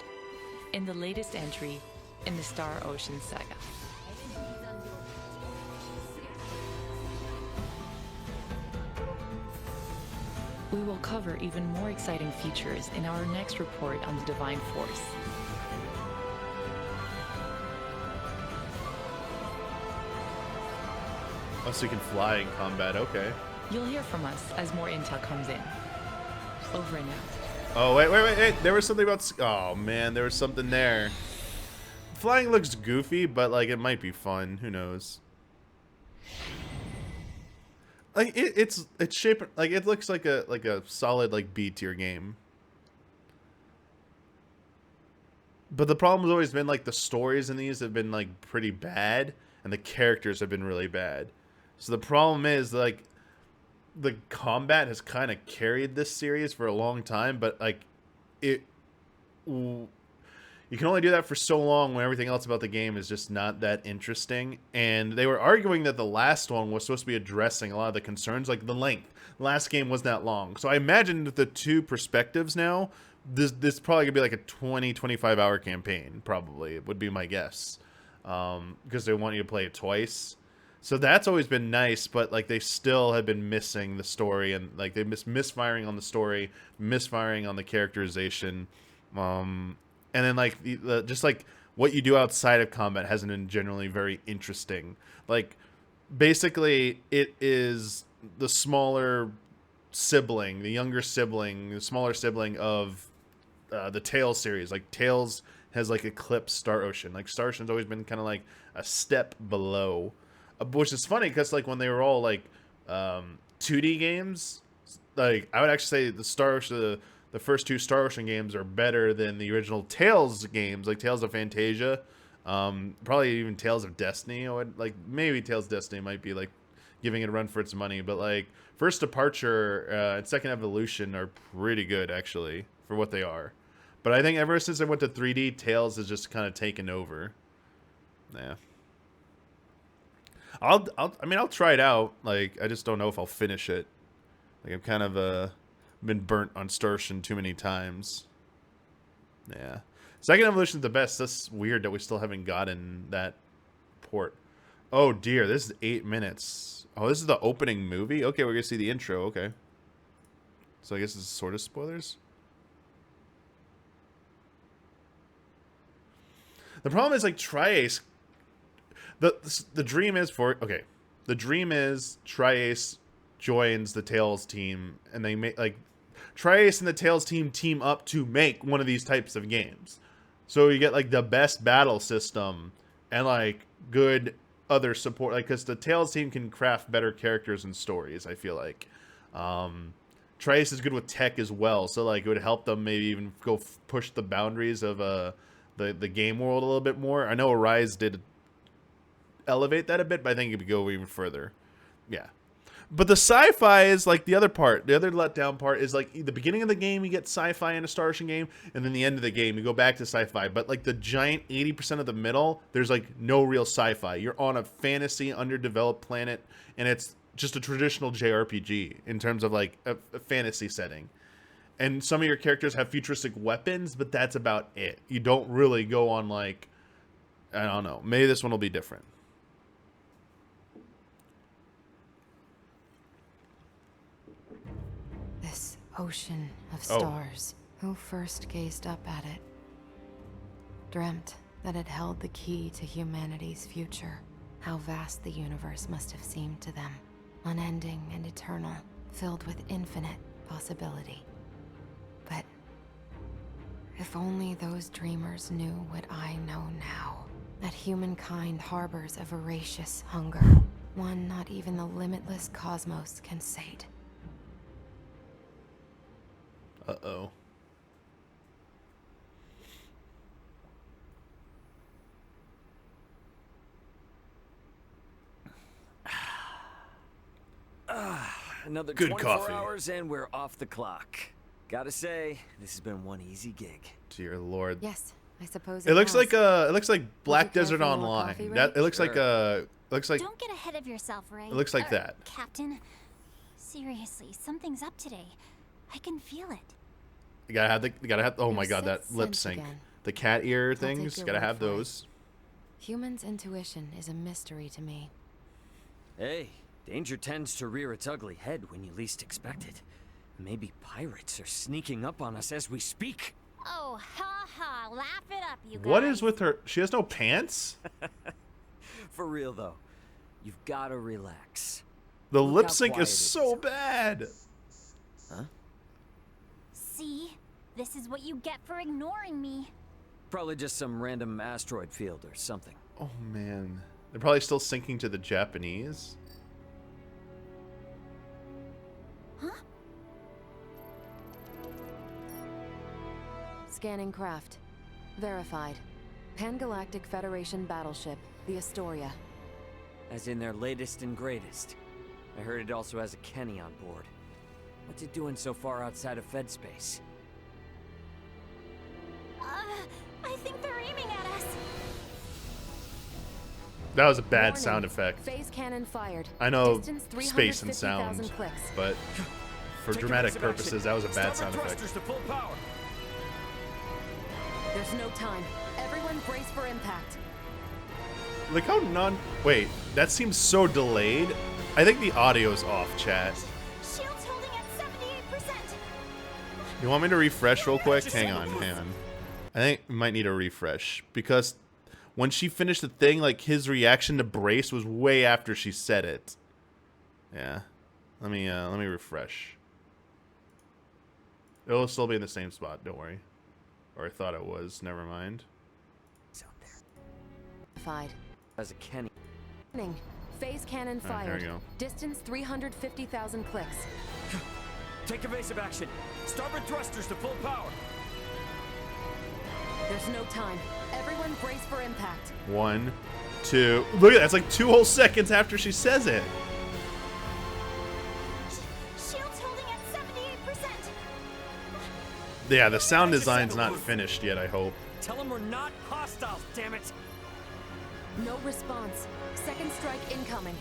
Speaker 14: In the latest entry in the Star Ocean saga. We will cover even more exciting features in our next report on the Divine Force.
Speaker 1: Oh, so you can fly in combat. Okay.
Speaker 14: You'll hear from us as more intel comes in. Over and out.
Speaker 1: Oh, wait. There was something about... Oh, man. There was something there. Flying looks goofy, but, like, it might be fun. Who knows? Like, it's shaped... Like, it looks like a solid, like, B-tier game. But the problem has always been, like, the stories in these have been, like, pretty bad. And the characters have been really bad. So the problem is, like... The combat has kind of carried this series for a long time, but like you can only do that for so long when everything else about the game is just not that interesting. And they were arguing that the last one was supposed to be addressing a lot of the concerns, like the length. The last game wasn't that long. So I imagine that the two perspectives now, this probably could be like a 20-25 hour campaign, probably. It would be my guess. Because they want you to play it twice. So that's always been nice, but like they still have been missing the story, and like they misfiring on the story, misfiring on the characterization, and then like just like what you do outside of combat hasn't been generally very interesting. Like basically, it is the smaller sibling, the younger sibling, the smaller sibling of the Tales series. Like Tales has like eclipsed Star Ocean. Like Star Ocean's always been kind of like a step below. Which is funny because like when they were all like 2D games, like I would actually say the first 2 Star Ocean games are better than the original Tales games, like Tales of Fantasia, probably even Tales of Destiny. I would like maybe Tales of Destiny might be like giving it a run for its money, but like First Departure and Second Evolution are pretty good actually for what they are. But I think ever since I went to 3D, Tales has just kind of taken over. Yeah. I'll try it out. Like, I just don't know if I'll finish it. Like, I've kind of been burnt on Star Ocean too many times. Yeah. Second Evolution's the best. That's weird that we still haven't gotten that port. Oh, dear. This is 8 minutes. Oh, this is the opening movie? Okay, we're going to see the intro. Okay. So I guess it's sort of spoilers. The problem is, like, Tri-Ace... The dream is for... Okay. The dream is Tri-Ace joins the Tales team, and they make, like... Tri-Ace and the Tales team up to make one of these types of games. So you get, like, the best battle system and, like, good other support. Like, because the Tales team can craft better characters and stories, I feel like. Trice is good with tech as well, so like it would help them maybe even go push the boundaries of the game world a little bit more. I know Arise did elevate that a bit, but I think it would go even further. Yeah. But the sci-fi is like the other part. The other letdown part is like the beginning of the game you get sci-fi in a Star Ocean game, and then the end of the game you go back to sci-fi. But like the giant 80% of the middle, there's like no real sci-fi. You're on a fantasy underdeveloped planet, and it's just a traditional JRPG in terms of like a fantasy setting. And some of your characters have futuristic weapons, but that's about it. You don't really go on like, I don't know. Maybe this one will be different.
Speaker 8: This ocean of stars. Who first gazed up at it? Dreamt that it held the key to humanity's future. How vast the universe must have seemed to them. Unending and eternal, filled with infinite possibility. But if only those dreamers knew what I know now. That humankind harbors a voracious hunger. One not even the limitless cosmos can sate.
Speaker 1: Uh-oh.
Speaker 7: Another
Speaker 1: Good
Speaker 7: 24
Speaker 1: coffee.
Speaker 7: hours and we're off the clock. Gotta say, this has been one easy gig.
Speaker 1: Dear Lord.
Speaker 8: Yes, I suppose
Speaker 1: It looks
Speaker 8: has.
Speaker 1: like Black
Speaker 8: care
Speaker 1: Desert
Speaker 8: for more
Speaker 1: Online.
Speaker 8: coffee, Ray?
Speaker 1: That it looks like
Speaker 15: Don't get ahead of yourself, Ray.
Speaker 1: It looks like that.
Speaker 15: Captain. Seriously, something's up today. I can feel it.
Speaker 1: You gotta have oh my
Speaker 8: Your
Speaker 1: god, that
Speaker 8: sixth
Speaker 1: lip
Speaker 8: sense
Speaker 1: sync.
Speaker 8: again.
Speaker 1: The cat ear
Speaker 8: take
Speaker 1: things,
Speaker 8: your
Speaker 1: gotta
Speaker 8: word
Speaker 1: have
Speaker 8: for it.
Speaker 1: those.
Speaker 8: Human's intuition is a mystery to me.
Speaker 7: Hey, danger tends to rear its ugly head when you least expect it. Maybe pirates are sneaking up on us as we speak.
Speaker 15: Oh, ha ha. Laugh it up, you guys.
Speaker 1: What is with her? She has no pants?
Speaker 7: For real though, you've gotta relax.
Speaker 1: The
Speaker 7: Look
Speaker 1: lip
Speaker 7: how
Speaker 1: sync
Speaker 7: quiet
Speaker 1: is
Speaker 7: it
Speaker 1: so bad.
Speaker 7: Huh?
Speaker 15: See? This is what you get for ignoring me.
Speaker 7: Probably just some random asteroid field or something.
Speaker 1: Oh man. They're probably still syncing to the Japanese.
Speaker 15: Huh?
Speaker 8: Scanning craft. Verified. Pan-Galactic Federation battleship, the Astoria.
Speaker 7: As in their latest and greatest. I heard it also has a Kenny on board. What's it doing so far outside of Fed space?
Speaker 15: I think they're aiming at us.
Speaker 1: That was a bad
Speaker 8: Warning.
Speaker 1: sound effect.
Speaker 8: Phase cannon fired.
Speaker 1: I know
Speaker 8: Distance
Speaker 1: space and
Speaker 8: 350,000
Speaker 1: sound,
Speaker 8: clicks.
Speaker 1: but for dramatic purposes, that was a bad sound effect.
Speaker 11: To full power.
Speaker 8: There's no time. Everyone brace for impact.
Speaker 1: Like how wait, that seems so delayed. I think the audio's off, chat.
Speaker 15: Shield's holding at 78%.
Speaker 1: You want me to refresh real quick? Hang on. I think we might need a refresh because when she finished the thing, like his reaction to brace was way after she said it. Yeah. Let me refresh. It'll still be in the same spot, don't worry. Or I thought it was, never mind.
Speaker 8: Verified.
Speaker 7: As a Kenny.
Speaker 8: Phase cannon
Speaker 1: All right, there
Speaker 8: fired.
Speaker 1: we go.
Speaker 8: Distance 350,000 clicks.
Speaker 11: Take evasive action. Starboard thrusters to full power.
Speaker 8: There's no time. Everyone brace for impact.
Speaker 1: 1, 2. Look at that. It's like 2 whole seconds after she says it.
Speaker 15: Shield's holding at 78%.
Speaker 1: Yeah, the sound design's not finished yet, I hope.
Speaker 11: Tell them we're not hostile, damn it.
Speaker 8: No response. Second strike incoming.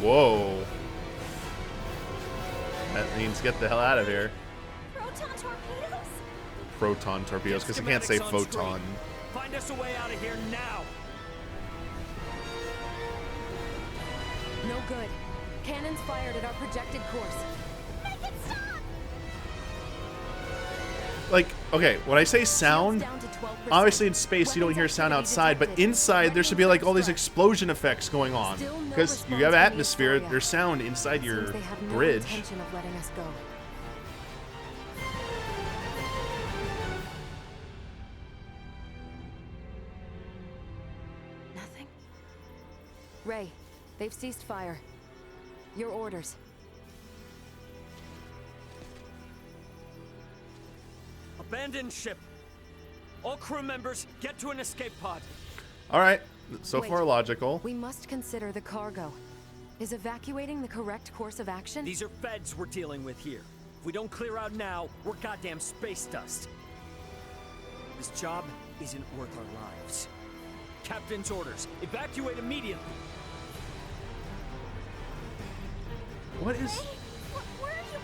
Speaker 1: Whoa. That means get the hell out of here.
Speaker 15: Proton torpedoes?
Speaker 1: Proton torpedoes, because you can't say
Speaker 11: Schematics on
Speaker 1: photon.
Speaker 11: screen. Find us a way out of here now.
Speaker 8: No good. Cannons fired at our projected course.
Speaker 15: Make it stop!
Speaker 1: Like, okay, when I say sound,
Speaker 8: Down to 12%.
Speaker 1: obviously in space you don't hear sound outside, but inside there should be like all these explosion effects going on.
Speaker 8: Still no
Speaker 1: Because you
Speaker 8: response
Speaker 1: have
Speaker 8: from the
Speaker 1: atmosphere,
Speaker 8: Astoria.
Speaker 1: there's sound inside
Speaker 8: Seems
Speaker 1: your
Speaker 8: they have no
Speaker 1: bridge.
Speaker 8: intention of letting us go. Nothing. Ray, they've ceased fire. Your orders.
Speaker 7: Abandon ship. All crew members, get to an escape pod.
Speaker 1: All right. So
Speaker 8: Wait.
Speaker 1: far, logical.
Speaker 8: We must consider the cargo. Is evacuating the correct course of action?
Speaker 7: These are feds we're dealing with here. If we don't clear out now, we're goddamn space dust. This job isn't worth our lives. Captain's orders. Evacuate immediately.
Speaker 1: What is...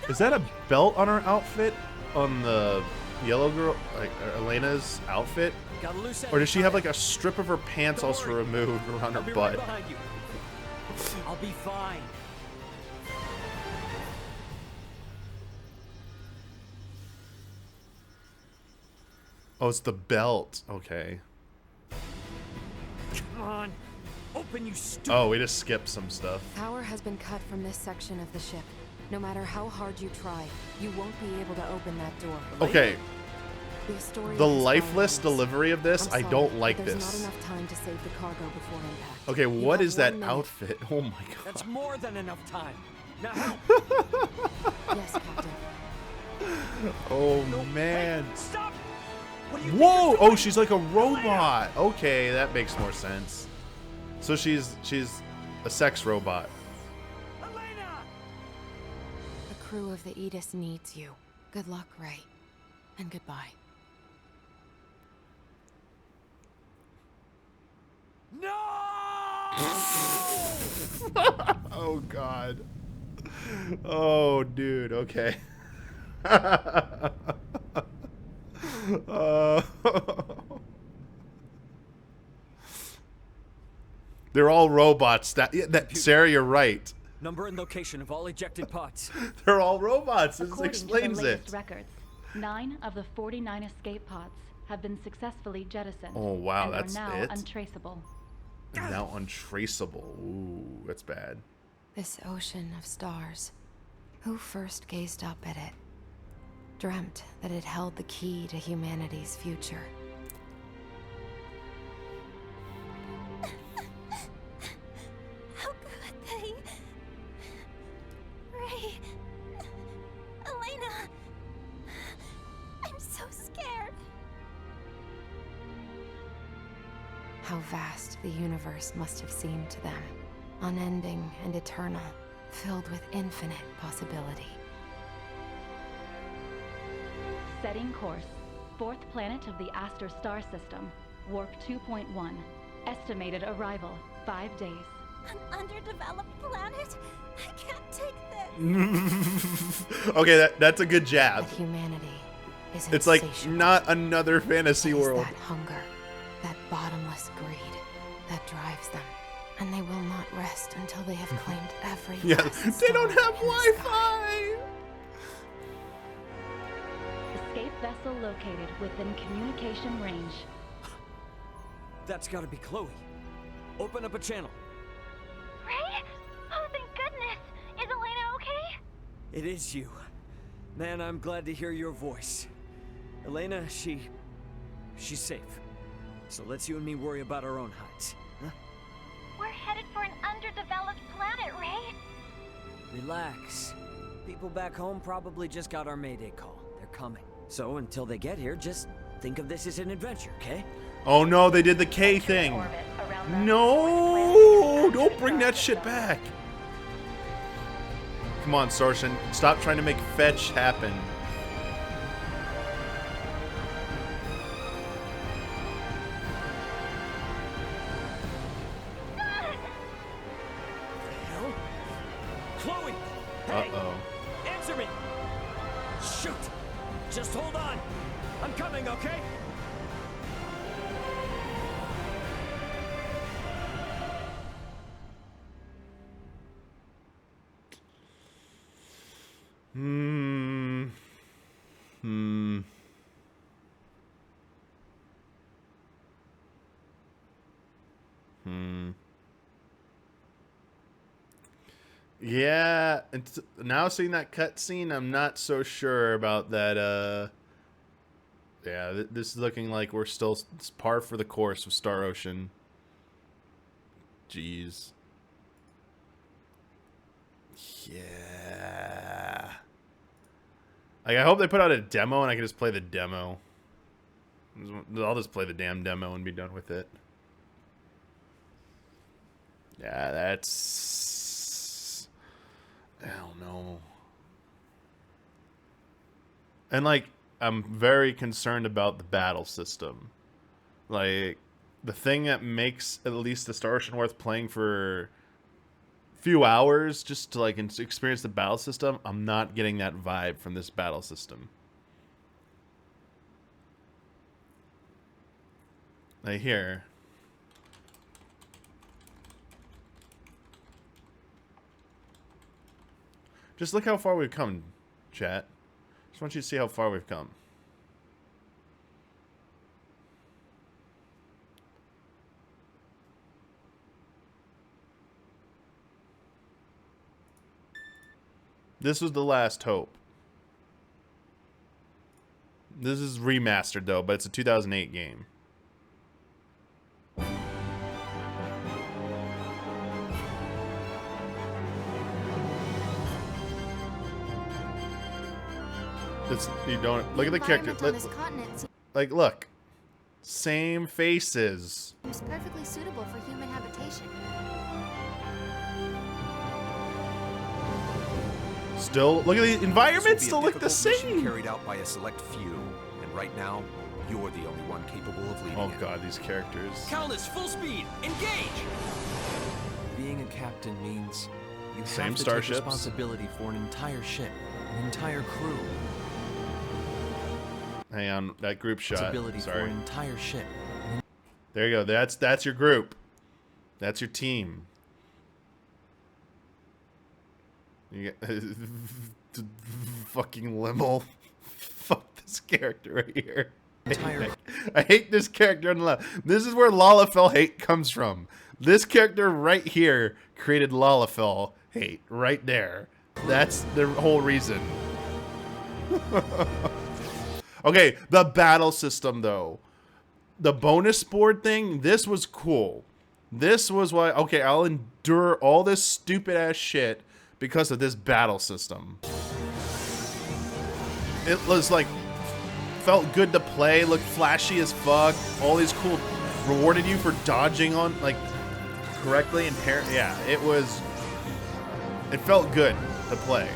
Speaker 1: Is that a belt on her outfit? On the yellow girl, like Elena's outfit? Or does she have like a strip of her pants also removed around her butt?
Speaker 7: Right behind you. I'll be fine.
Speaker 1: Oh, it's the belt. Okay.
Speaker 7: Come on. Open, you stupid.
Speaker 1: Oh, we just skipped some stuff.
Speaker 8: Power has been cut from this section of the ship. No matter how hard you try, you won't be able to open that door.
Speaker 1: Okay. The lifeless
Speaker 8: lifeless
Speaker 1: delivery of this, I don't like
Speaker 8: There's
Speaker 1: this.
Speaker 8: not enough time to save the cargo before impact.
Speaker 1: Okay,
Speaker 8: You
Speaker 1: what
Speaker 8: have
Speaker 1: is that
Speaker 8: 1 minute.
Speaker 1: outfit? Oh my god.
Speaker 7: That's more than enough time. Now help.
Speaker 8: Yes, Captain.
Speaker 1: Oh man.
Speaker 7: Stop. What do you
Speaker 1: Whoa! Oh, she's like a robot. Okay, that makes more sense. So she's a sex robot.
Speaker 8: The crew of the Aegis needs you. Good luck, Ray. And goodbye.
Speaker 7: No!
Speaker 1: Oh god. Oh dude, okay. They're all robots. Sarah, you're right.
Speaker 7: Number and location of all ejected pods.
Speaker 1: They're all robots. This
Speaker 16: According
Speaker 1: explains
Speaker 16: to the latest
Speaker 1: it.
Speaker 16: records, 9 of the 49 escape pods have been successfully jettisoned.
Speaker 1: Oh, wow,
Speaker 16: and
Speaker 1: that's
Speaker 16: are now
Speaker 1: it?
Speaker 16: untraceable.
Speaker 1: And now untraceable. Ooh, that's bad.
Speaker 8: This ocean of stars. Who first gazed up at it? Dreamt that it held the key to humanity's future.
Speaker 15: How could they? Ray. Elena. I'm so scared.
Speaker 8: How vast the universe must have seemed to them. Unending and eternal, filled with infinite possibility.
Speaker 16: Setting course. 4th planet of the Aster star system. Warp 2.1. Estimated arrival, 5 days.
Speaker 15: An underdeveloped planet? I can't take this.
Speaker 1: Okay, that's a good jab.
Speaker 8: But humanity is
Speaker 1: It's like
Speaker 8: insatiable.
Speaker 1: not another fantasy
Speaker 8: It is
Speaker 1: world.
Speaker 8: that hunger, that bottomless greed, that drives them. And they will not rest until they have claimed every
Speaker 1: Yeah,
Speaker 8: last
Speaker 1: they don't
Speaker 8: star
Speaker 1: have
Speaker 8: in the
Speaker 1: Wi-Fi.
Speaker 16: Escape vessel located within communication range.
Speaker 7: That's gotta be Chloe. Open up a channel.
Speaker 15: Ray? Oh, thank goodness. Is Elena okay?
Speaker 7: It is you. Man, I'm glad to hear your voice. Elena, she's safe. So let's you and me worry about our own hides. Huh?
Speaker 15: We're headed for an underdeveloped planet, Ray.
Speaker 7: Relax. People back home probably just got our Mayday call. They're coming. So until they get here, just think of this as an adventure, okay?
Speaker 1: Oh no, they did the K thing. No, don't bring that shit back. Come on, Sorshin. Stop trying to make fetch happen.
Speaker 7: Hell? Chloe! Hey!
Speaker 1: Uh-oh.
Speaker 7: Answer me! Shoot! Just hold on! I'm coming, okay?
Speaker 1: Yeah, and now seeing that cutscene, I'm not so sure about that. Yeah, this is looking like we're still par for the course with Star Ocean. Jeez. Yeah. Like, I hope they put out a demo and I can just play the demo. I'll just play the damn demo and be done with it. Yeah, that's... I don't know. And, like, I'm very concerned about the battle system. Like, the thing that makes at least the Star Ocean worth playing for a few hours just to, like, experience the battle system, I'm not getting that vibe from this battle system. Like, here. Just look how far we've come, chat. Just want you to see how far we've come. This was the last hope. This is remastered, though, but it's a 2008 game. It's, you don't look at the character. Like, look, same faces.
Speaker 6: It's perfectly suitable for human habitation.
Speaker 1: Still, look at the environment. Still look the same.
Speaker 17: Carried out by a select few, and right now, you're the only one capable of leading.
Speaker 1: Oh God, these characters.
Speaker 7: Countess, full speed, engage.
Speaker 11: Being a captain means you
Speaker 1: Same
Speaker 11: have to
Speaker 1: starships.
Speaker 11: take responsibility for an entire ship, an entire crew.
Speaker 1: Hang on, that group shot.
Speaker 11: Responsibility for
Speaker 1: Sorry.
Speaker 11: an entire ship.
Speaker 1: There you go. That's your group. That's your team. You get fucking Limmel. Fuck this character right here. I hate this character on the left. This is where Lalafell hate comes from. This character right here created Lalafell hate right there. That's the whole reason. Okay, the battle system though. The bonus board thing, this was cool. This was why, okay, I'll endure all this stupid ass shit because of this battle system. It was like, felt good to play, looked flashy as fuck. All these cool, rewarded you for dodging on, like, correctly and yeah, it felt good to play.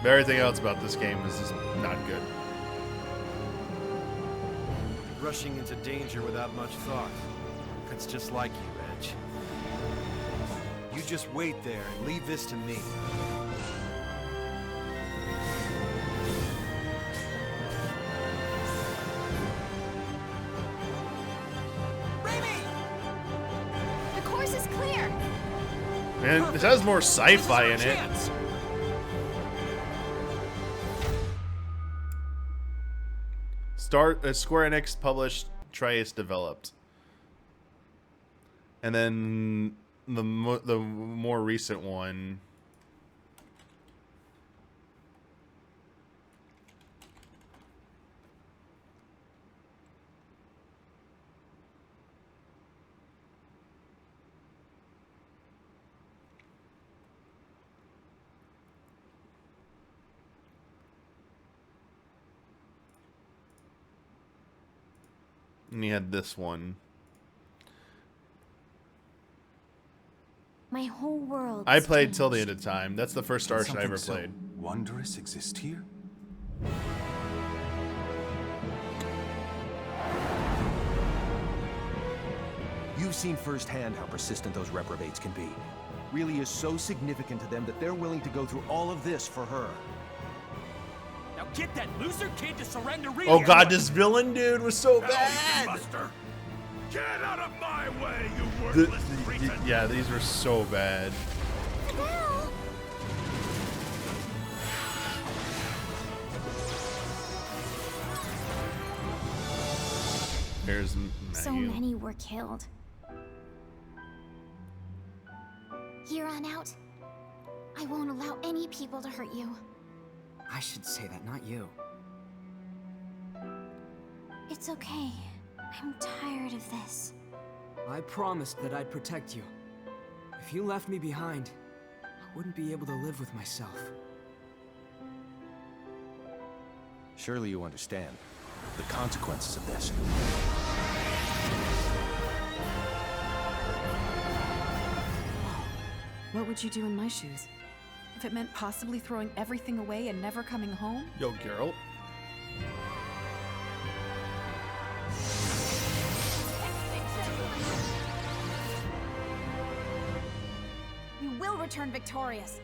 Speaker 1: But everything else about this game is just not good.
Speaker 18: Rushing into danger without much thought. That's just like you, Edge. You just wait there and leave this to me.
Speaker 6: The course is clear.
Speaker 1: Man, this has more sci-fi in it. Square Enix published, Triace developed. And then the more recent one, and you had this one.
Speaker 15: My whole world.
Speaker 1: I played till the end of time. That's the first Star Ocean I ever played.
Speaker 17: Wondrous exist here?
Speaker 19: You've seen firsthand how persistent those reprobates can be. Really is so significant to them that they're willing to go through all of this for her.
Speaker 7: Now get that loser kid to surrender.
Speaker 1: Oh God, this villain dude was so bad.
Speaker 18: Buster! Get out of my way, you worthless cretin!
Speaker 1: Yeah, these were so bad. Here's
Speaker 15: So many were killed. Here on out, I won't allow any people to hurt you.
Speaker 20: I should say that, not you.
Speaker 15: It's okay. I'm tired of this.
Speaker 20: I promised that I'd protect you. If you left me behind, I wouldn't be able to live with myself.
Speaker 19: Surely you understand the consequences of this.
Speaker 21: What would you do in my shoes? If it meant possibly throwing everything away and never coming home?
Speaker 1: Yo, Geralt.
Speaker 15: We will return victorious.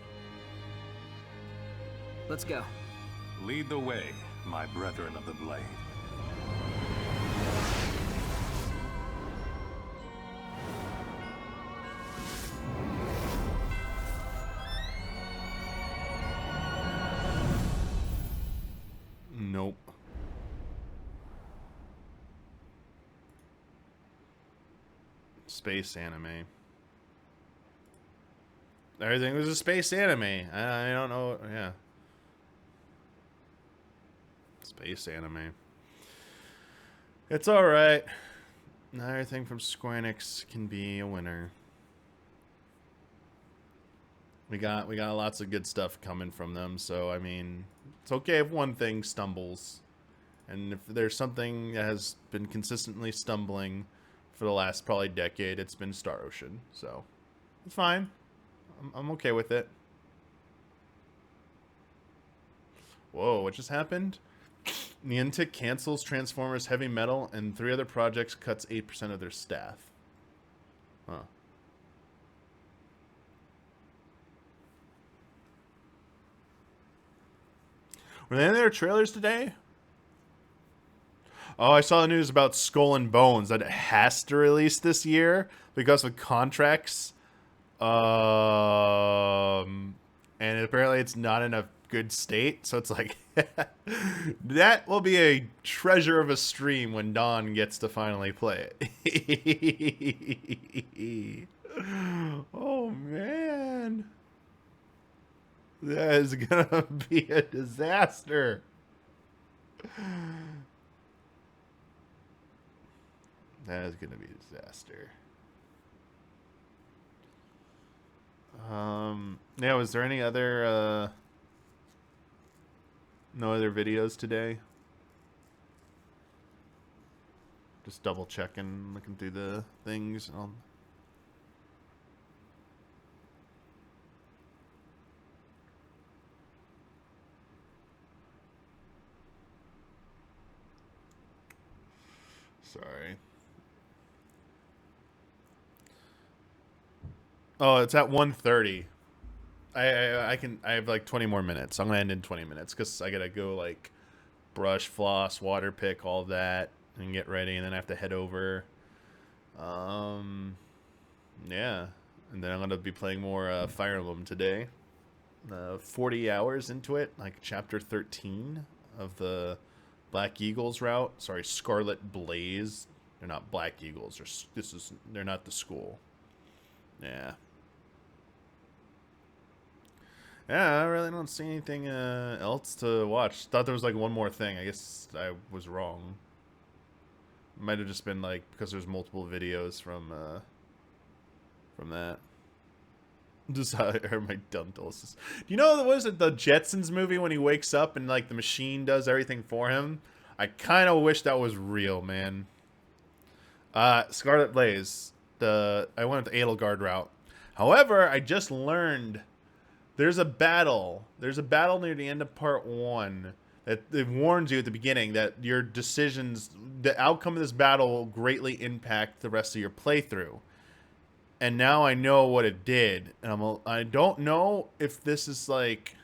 Speaker 20: Let's go.
Speaker 22: Lead the way, my brethren of the blade.
Speaker 1: Nope. Space anime. Everything was a space anime. I don't know. Yeah. Space anime. It's alright. Not everything from Square Enix can be a winner. We got lots of good stuff coming from them, so I mean, it's okay if one thing stumbles. And if there's something that has been consistently stumbling for the last probably decade, it's been Star Ocean. So it's fine. I'm okay with it. Whoa, what just happened? Niantic cancels Transformers Heavy Metal, and 3 other projects cuts 8% of their staff. Huh. Were there any other trailers today? Oh, I saw the news about Skull and Bones that it has to release this year because of contracts. And apparently it's not in a good state, so it's like that will be a treasure of a stream when Dawn gets to finally play it. Oh man, that is gonna be a disaster. That is gonna be a disaster. Yeah, was there any other no other videos today? Just double checking, looking through the things. Sorry. Oh, it's at 1:30. I have like 20 more minutes. I'm gonna end in 20 minutes because I gotta go like brush, floss, water pick, all that, and get ready, and then I have to head over. Yeah, and then I'm gonna be playing more Fire Emblem today. 40 hours into it, like chapter 13 of the Black Eagles route. Sorry, Scarlet Blaze. They're not Black Eagles. They're not the school. Yeah. Yeah, I really don't see anything else to watch. Thought there was like one more thing. I guess I was wrong. Might have just been like because there's multiple videos from that. Just how I heard my dumb doses. Do you know what is it, the Jetsons movie when he wakes up and like the machine does everything for him? I kind of wish that was real, man. Scarlet Blaze. I went with the Edelgard route. However, I just learned there's a battle. There's a battle near the end of part 1 that it warns you at the beginning that your decisions, the outcome of this battle will greatly impact the rest of your playthrough. And now I know what it did. And I don't know if this is like...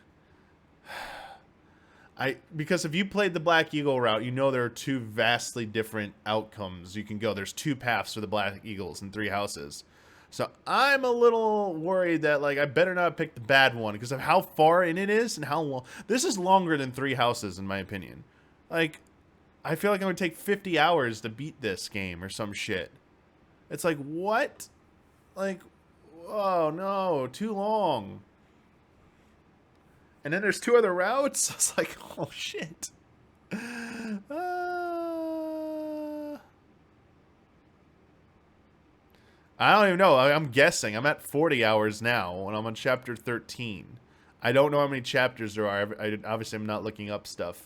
Speaker 1: Because if you played the Black Eagle route, you know there are 2 vastly different outcomes you can go. There's 2 paths for the Black Eagles and 3 houses. So I'm a little worried that like I better not pick the bad one because of how far in it is and how long. This is longer than 3 houses in my opinion. Like, I feel like it would take 50 hours to beat this game or some shit. It's like, what? Like, oh no, too long. And then there's 2 other routes. I was like, oh shit. I don't even know. I'm guessing. I'm at 40 hours now, and I'm on chapter 13. I don't know how many chapters there are. Obviously, I'm not looking up stuff.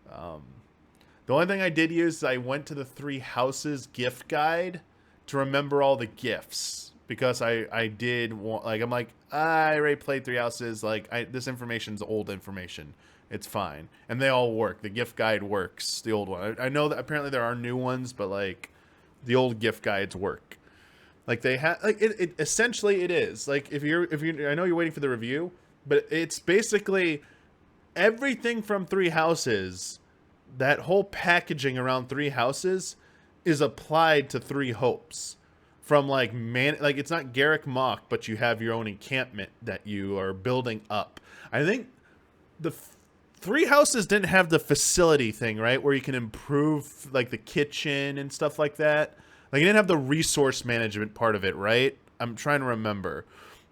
Speaker 1: The only thing I did use is I went to the 3 Houses gift guide to remember all the gifts. Because I did want, like, I'm like, I already played 3 Houses. Like, this information's old information. It's fine. And they all work. The gift guide works. The old one. I know that apparently there are new ones, but, like, the old gift guides work. Like, they have, like, it essentially it is. Like, if you're, I know you're waiting for the review, but it's basically everything from 3 Houses, that whole packaging around 3 Houses is applied to 3 Hopes. From, like, like, it's not Garrick Mach, but you have your own encampment that you are building up. I think the 3 Houses didn't have the facility thing, right? Where you can improve, like, the kitchen and stuff like that. Like, it didn't have the resource management part of it, right? I'm trying to remember.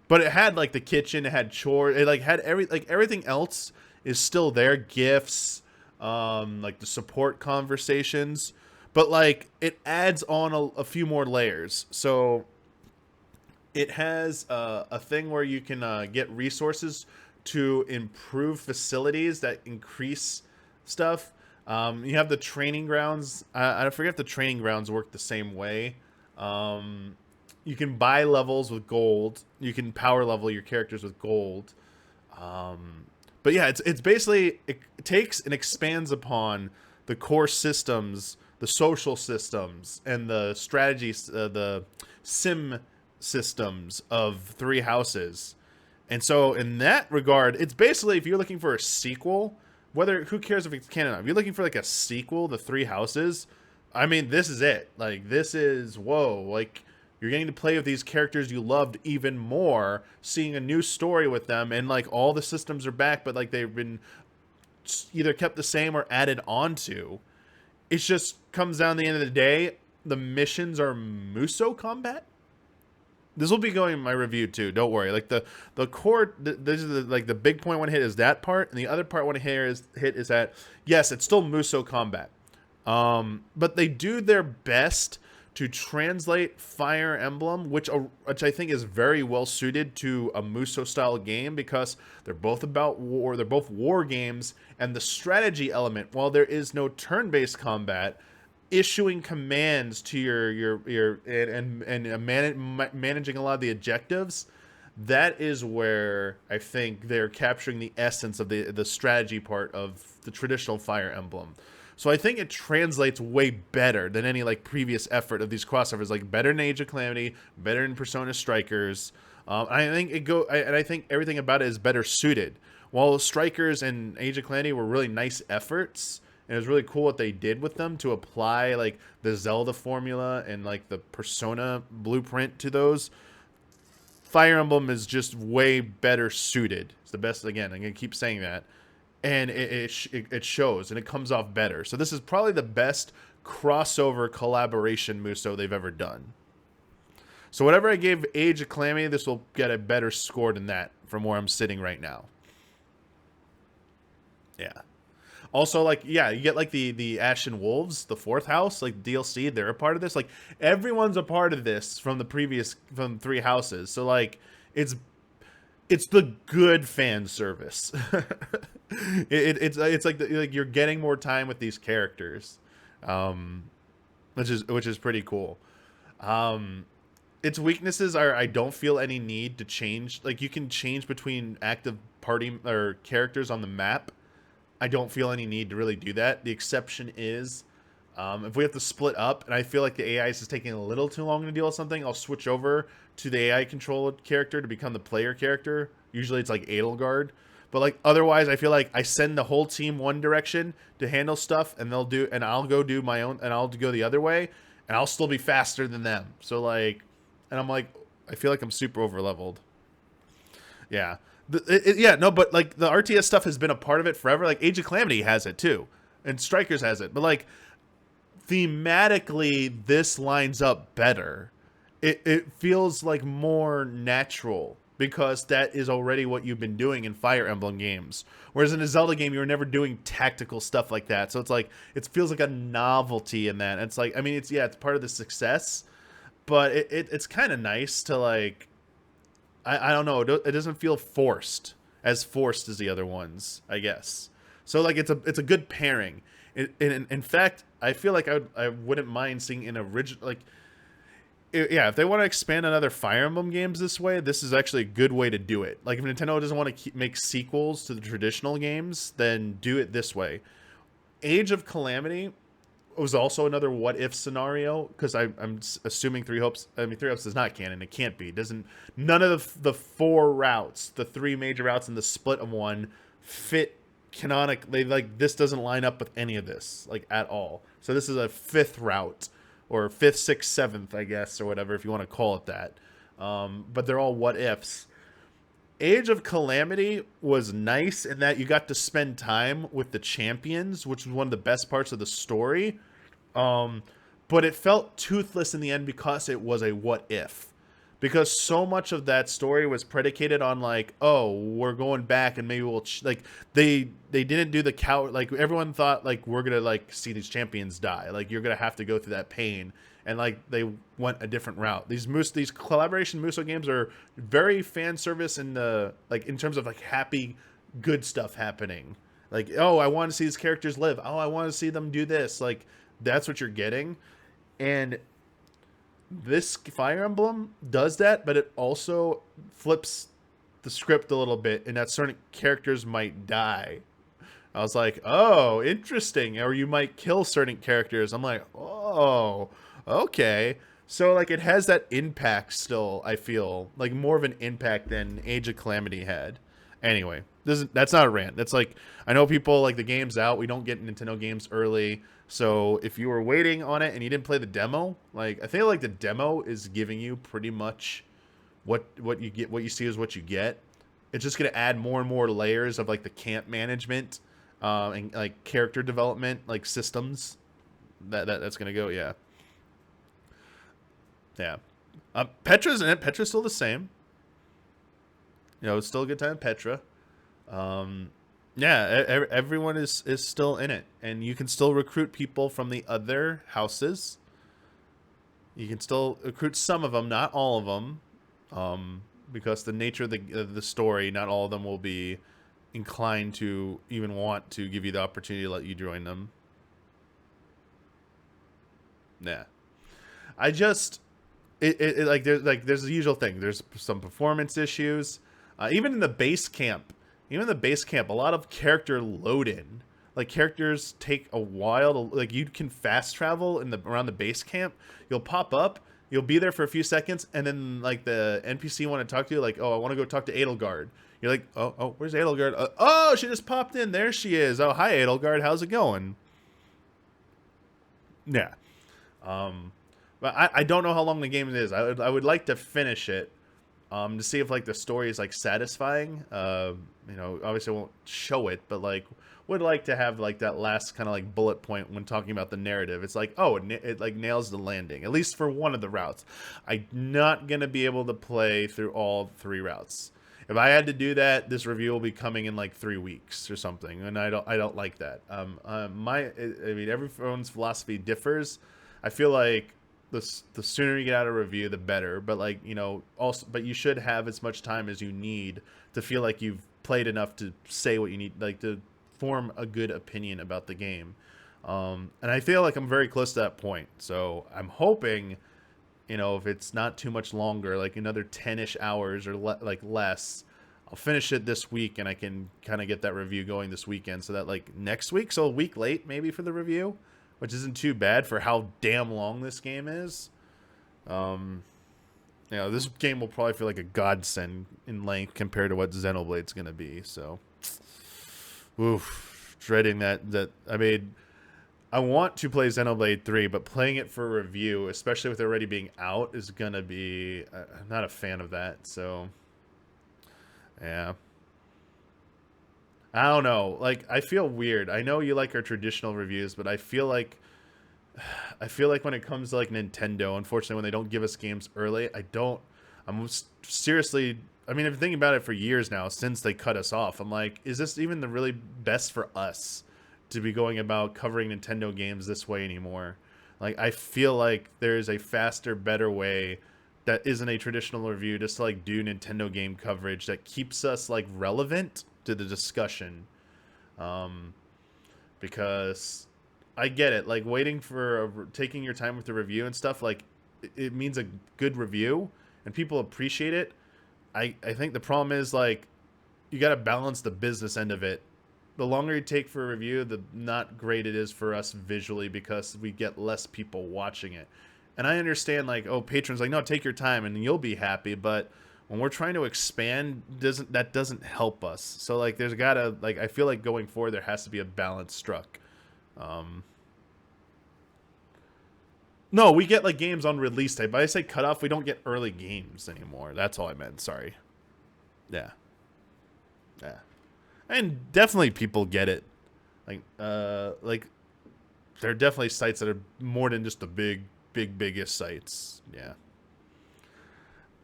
Speaker 1: But it had, like, the kitchen, it had chores, it, like, had everything else is still there. Gifts, like, the support conversations. But, like, it adds on a few more layers. So, it has a thing where you can get resources to improve facilities that increase stuff. You have the training grounds. I forget if the training grounds work the same way. You can buy levels with gold. You can power level your characters with gold. But yeah, it's basically, it takes and expands upon the core systems, the social systems, and the strategies, the sim systems of 3 Houses. And so in that regard, it's basically, if you're looking for a sequel, who cares if it's canon or not? If you're looking for, like, a sequel, the 3 Houses, I mean, this is it. Like, this is, whoa, like, you're getting to play with these characters you loved even more, seeing a new story with them, and, like, all the systems are back, but, like, they've been either kept the same or added onto. It just comes down to the end of the day, the missions are Muso combat. This will be going in my review too. Don't worry. Like the core, this is like the big point I want to hit is that part, and the other part I want to hit is that yes, it's still Muso combat, but they do their best to translate Fire Emblem, which I think is very well suited to a Muso style game because they're both about war. They're both war games, and the strategy element, while there is no turn-based combat, issuing commands to your managing a lot of the objectives, that is where I think they're capturing the essence of the strategy part of the traditional Fire Emblem. So I think it translates way better than any, like, previous effort of these crossovers, like better than Age of Calamity, better than Persona Strikers. I think I think everything about it is better suited. While Strikers and Age of Calamity were really nice efforts, and it was really cool what they did with them to apply, like, the Zelda formula and, like, the Persona blueprint to those. Fire Emblem is just way better suited. It's the best, again, I'm going to keep saying that. And it shows, and it comes off better. So this is probably the best crossover collaboration Muso they've ever done. So whatever I gave Age of Calamity, this will get a better score than that from where I'm sitting right now. Yeah. Also, like, yeah, you get, like, the Ashen Wolves, the 4th house, like, DLC, they're a part of this. Like, everyone's a part of this from 3 Houses. So, like, it's the good fan service. It's like you're getting more time with these characters, which is pretty cool. Its weaknesses are I don't feel any need to change. Like, you can change between active party or characters on the map. I don't feel any need to really do that. The exception is if we have to split up, and I feel like the AI is just taking a little too long to deal with something, I'll switch over to the AI controlled character to become the player character. Usually it's like Edelgard. But, like, otherwise, I feel like I send the whole team one direction to handle stuff, and I'll go do my own, and I'll go the other way, and I'll still be faster than them. So, like, and I'm like, I feel like I'm super over leveled. Yeah. But, like, the RTS stuff has been a part of it forever. Like, Age of Calamity has it too, and Strikers has it. But, like, thematically, this lines up better. It feels like more natural because that is already what you've been doing in Fire Emblem games. Whereas in a Zelda game, you were never doing tactical stuff like that. So it's like, it feels like a novelty in that. It's like, I mean, it's part of the success. but it's kind of nice to like, I don't know, it doesn't feel forced as the other ones, I guess. So like it's a good pairing. In fact, I feel like I wouldn't mind seeing an original, like, yeah, if they want to expand on other Fire Emblem games this way, this is actually a good way to do it. Like, if Nintendo doesn't want to make sequels to the traditional games, then do it this way. Age of Calamity was also another what-if scenario, because I'm assuming Three Hopes is not canon. It can't be. It doesn't. None of the 4 routes, the 3 major routes and the split of one, fit canonically. Like, this doesn't line up with any of this, like, at all. So this is a 5th route. Or 5th, 6th, 7th, I guess, or whatever, if you want to call it that. But they're all what-ifs. Age of Calamity was nice in that you got to spend time with the champions, which was one of the best parts of the story. But it felt toothless in the end because it was a what-if. Because so much of that story was predicated on, like, oh, we're going back and maybe we'll... like, they didn't do the like, everyone thought, like, we're going to, like, see these champions die. Like, you're going to have to go through that pain. And, like, they went a different route. These collaboration Muso games are very fan service in the... like, in terms of, like, happy, good stuff happening. Like, oh, I want to see these characters live. Oh, I want to see them do this. Like, that's what you're getting. And... this Fire Emblem does that, but it also flips the script a little bit in that certain characters might die. I was like, oh, interesting. Or you might kill certain characters. I'm like, oh, okay. So, like, it has that impact still, I feel. Like, more of an impact than Age of Calamity had. Anyway, that's not a rant. That's like, I know people, like, the game's out. We don't get Nintendo games early. So if you were waiting on it and you didn't play the demo, like, I feel like the demo is giving you pretty much what you get, what you see is what you get. It's just going to add more and more layers of, like, the camp management and, like, character development, like, systems. That's going to go, yeah. Yeah. Petra's in it. Petra's still the same. You know, it's still a good time at Petra. Yeah, everyone is still in it, and you can still recruit people from the other houses. You can still recruit some of them, not all of them, because the nature of the story, not all of them will be inclined to even want to give you the opportunity to let you join them. Yeah, I just there's the usual thing. There's some performance issues, even in the base camp. Even in the base camp, a lot of character load-in. Like, characters take a while to... like, you can fast travel around the base camp. You'll pop up, you'll be there for a few seconds, and then, like, the NPC want to talk to you, like, oh, I want to go talk to Edelgard. You're like, oh, where's Edelgard? Oh, she just popped in. There she is. Oh, hi, Edelgard. How's it going? Yeah. But I don't know how long the game is. I would like to finish it. To see if, like, the story is, like, satisfying. You know, obviously I won't show it, but, like, would like to have, like, that last kind of, like, bullet point when talking about the narrative. It's like, oh, it like nails the landing, at least for one of the routes. I'm not gonna be able to play through all 3 routes. If I had to do that, this review will be coming in, like, 3 weeks or something, and I don't like that. I mean, everyone's philosophy differs. I feel like the sooner you get out a review, the better. But, like, you know, also, but you should have as much time as you need to feel like you've played enough to say what you need, like, to form a good opinion about the game. And I feel like I'm very close to that point. So I'm hoping, you know, if it's not too much longer, like another 10-ish hours or like less, I'll finish it this week and I can kind of get that review going this weekend. So that, like, next week, so a week late maybe for the review, which isn't too bad for how damn long this game is. You know, this game will probably feel like a godsend in length compared to what Xenoblade's going to be. So, oof, dreading that. I mean, I want to play Xenoblade 3, but playing it for review, especially with it already being out, is going to be... I'm not a fan of that, so... yeah. I don't know. Like, I feel weird. I know you like our traditional reviews, but I feel like when it comes to, like, Nintendo, unfortunately, when they don't give us games early, I'm seriously... I mean, I've been thinking about it for years now, since they cut us off. I'm like, is this even the really best for us to be going about covering Nintendo games this way anymore? Like, I feel like there's a faster, better way that isn't a traditional review, just to like do Nintendo game coverage that keeps us like relevant to the discussion. Because I get it, like waiting for taking your time with the review and stuff, like it means a good review and people appreciate it. I think the problem is like you got to balance the business end of it. The longer you take for a review, the not great it is for us visually because we get less people watching it. And I understand, like, oh, patrons, like, no, take your time and you'll be happy. But when we're trying to expand, that doesn't help us. So, like, there's gotta, like, I feel like going forward, there has to be a balance struck. No, we get, like, games on release day. But I say cutoff, we don't get early games anymore. That's all I meant. Sorry. Yeah. Yeah. And definitely people get it. Like, there are definitely sites that are more than just the biggest sites. Yeah.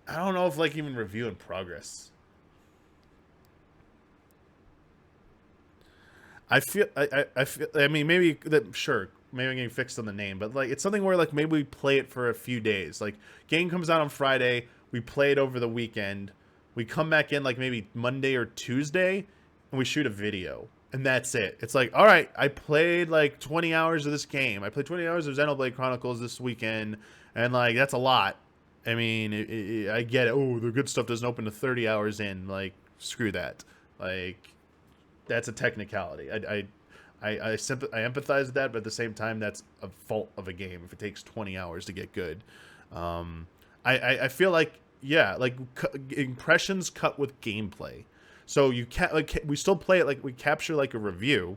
Speaker 1: I don't know if, like, even review in progress. I feel, I mean, maybe, sure, maybe I'm getting fixed on the name, but, like, it's something where, like, maybe we play it for a few days. Like, game comes out on Friday, we play it over the weekend, we come back in, like, maybe Monday or Tuesday, and we shoot a video. And that's it. It's like, all right, I played like 20 hours of this game. I played 20 hours of Xenoblade Chronicles this weekend. And like, that's a lot. I mean, I get it. Oh, the good stuff doesn't open to 30 hours in. Like, screw that. Like, that's a technicality. I empathize with that, but at the same time, that's a fault of a game if it takes 20 hours to get good. I feel like, yeah, like impressions cut with gameplay. So you can't, like, we still play it, like we capture like a review,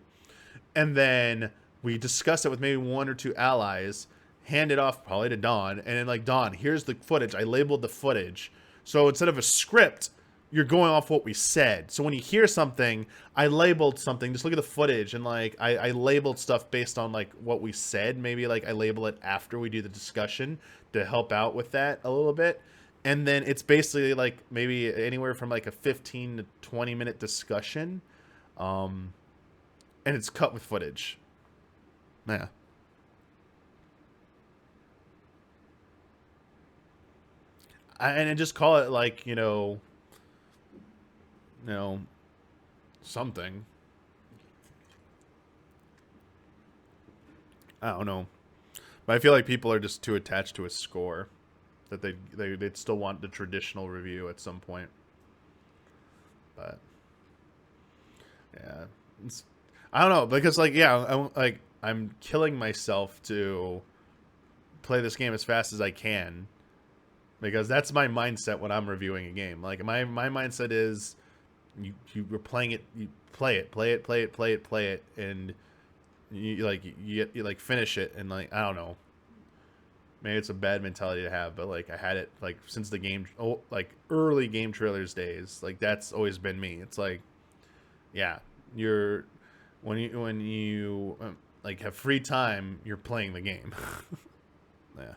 Speaker 1: and then we discuss it with maybe one or two allies, hand it off probably to Dawn, and then like, Dawn, here's the footage. I labeled the footage. So instead of a script, you're going off what we said. So when you hear something, I labeled something. Just look at the footage, and like I labeled stuff based on like what we said. Maybe like I label it after we do the discussion to help out with that a little bit. And then it's basically like maybe anywhere from like a 15 to 20 minute discussion. And it's cut with footage. Yeah. And just call it like, you know, something. I don't know. But I feel like people are just too attached to a score. That they'd still want the traditional review at some point. But yeah, I don't know, because like, yeah, I'm killing myself to play this game as fast as I can, because that's my mindset when I'm reviewing a game. Like my mindset is you're playing it, you play it, and you like finish it, and like, I don't know. Maybe it's a bad mentality to have, but like I had it like since the game, like early game trailers days. Like that's always been me. It's like, yeah, when you like have free time, you're playing the game. Yeah.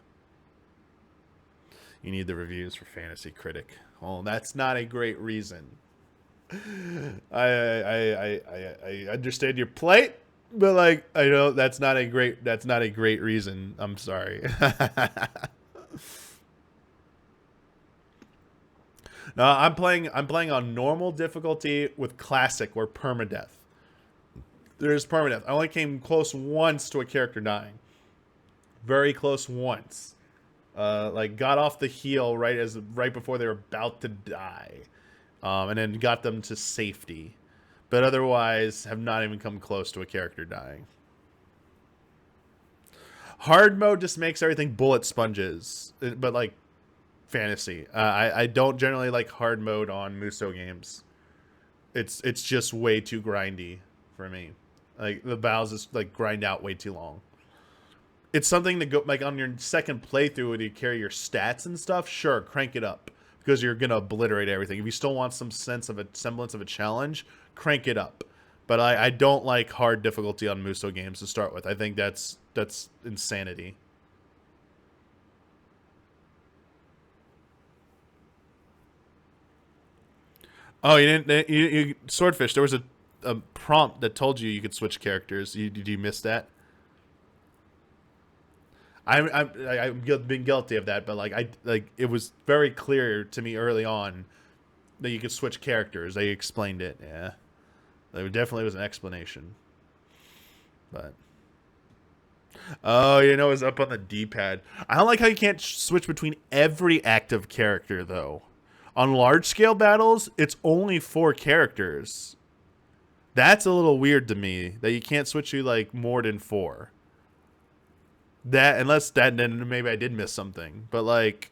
Speaker 1: You need the reviews for Fantasy Critic. Oh, that's not a great reason. I understand your plight. But like, I know that's not a great reason. I'm sorry. No, I'm playing on normal difficulty with classic or permadeath. There's permadeath. I only came close once to a character dying. Very close once. Like got off the heel right before they were about to die. And then got them to safety. But otherwise have not even come close to a character dying. Hard mode just makes everything bullet sponges, but like fantasy. I don't generally like hard mode on Muso games. It's just way too grindy for me. Like the battles just like grind out way too long. It's something to go like on your second playthrough when you carry your stats and stuff. Sure, crank it up because you're gonna obliterate everything. If you still want some semblance of a challenge, crank it up. But I don't like hard difficulty on Muso games to start with. I think that's insanity. Oh, you didn't? You Swordfish. There was a prompt that told you could switch characters. Did you miss that? I've been guilty of that, but like it was very clear to me early on that you could switch characters. They explained it. Yeah, there definitely was an explanation. But oh, you know, it's up on the D-pad. I don't like how you can't switch between every active character though. On large scale battles, it's only 4 characters. That's a little weird to me that you can't switch to like more than 4. That unless that then maybe I did miss something. But like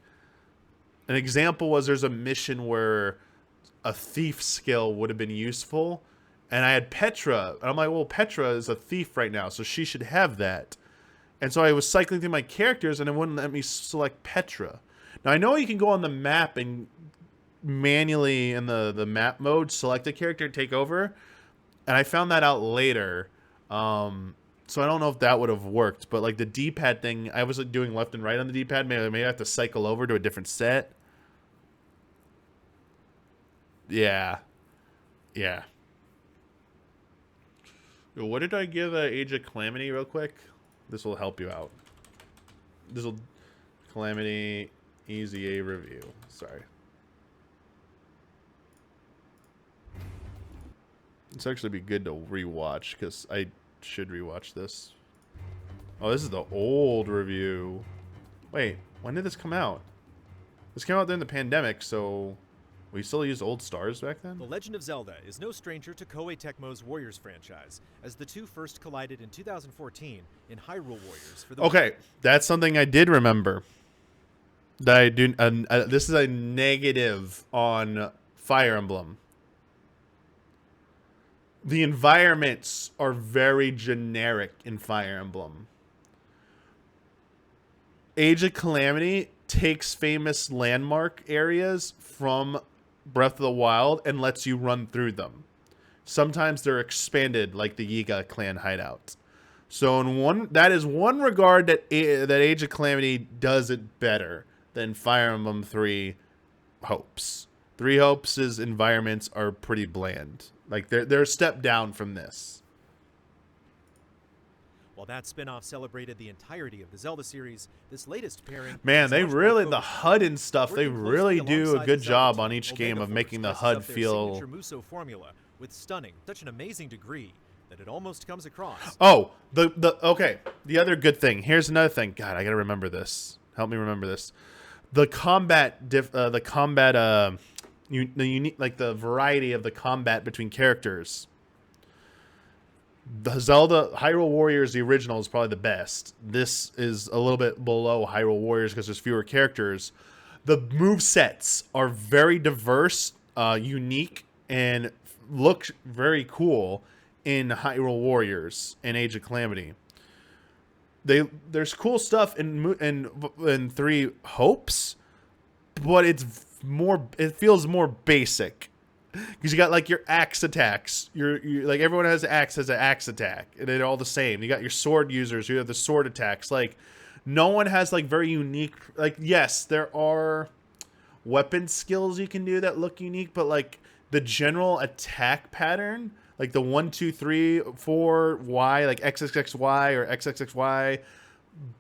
Speaker 1: an example was there's a mission where a thief skill would have been useful, and I had Petra, and I'm like, well, Petra is a thief right now, so she should have that. And so I was cycling through my characters, and it wouldn't let me select Petra. Now I know you can go on the map and manually in the map mode select a character and take over, and I found that out later. So I don't know if that would have worked, but like the D-pad thing, I was like doing left and right on the D-pad. Maybe I have to cycle over to a different set. Yeah. What did I give Age of Calamity real quick? This will help you out. This will Calamity Easy A review. Sorry. It's actually be good to rewatch because I should rewatch this. Oh, this is the old review. Wait, when did this come out? This came out during the pandemic, so we still used old stars back then?
Speaker 2: The Legend of Zelda is no stranger to Koei Tecmo's Warriors franchise, as the two first collided in 2014 in Hyrule Warriors. For the
Speaker 1: Okay, that's something I did remember. That I do. This is a negative on Fire Emblem. The environments are very generic in Fire Emblem. Age of Calamity takes famous landmark areas from Breath of the Wild and lets you run through them. Sometimes they're expanded, like the Yiga clan hideout. So in that is one regard that Age of Calamity does it better than Fire Emblem 3 Hopes. 3 Hopes' environments are pretty bland. Like they're a step down from this.
Speaker 2: While that spin-off celebrated the entirety of the Zelda series, this latest pairing...
Speaker 1: Man, they really, the HUD and stuff, they really do a good job on each game of making the HUD feel...
Speaker 2: Muso formula with stunning, such an amazing degree that it almost comes across.
Speaker 1: Oh, okay, the other good thing. Here's another thing. God, I gotta remember this. Help me remember this. The combat, unique, like the variety of the combat between characters. The Zelda Hyrule Warriors, the original, is probably the best. This is a little bit below Hyrule Warriors because there's fewer characters. The movesets are very diverse, unique, and look very cool in Hyrule Warriors and Age of Calamity. There's cool stuff in 3 Hopes, but it feels more basic. Because you got like your axe attacks. You're like everyone has an axe attack, and they're all the same. You got your sword users who have the sword attacks. Like no one has like very unique. Like yes, there are weapon skills you can do that look unique, but like the general attack pattern, like the 1, 2, 3, 4 Y, like XXXY or XXXY,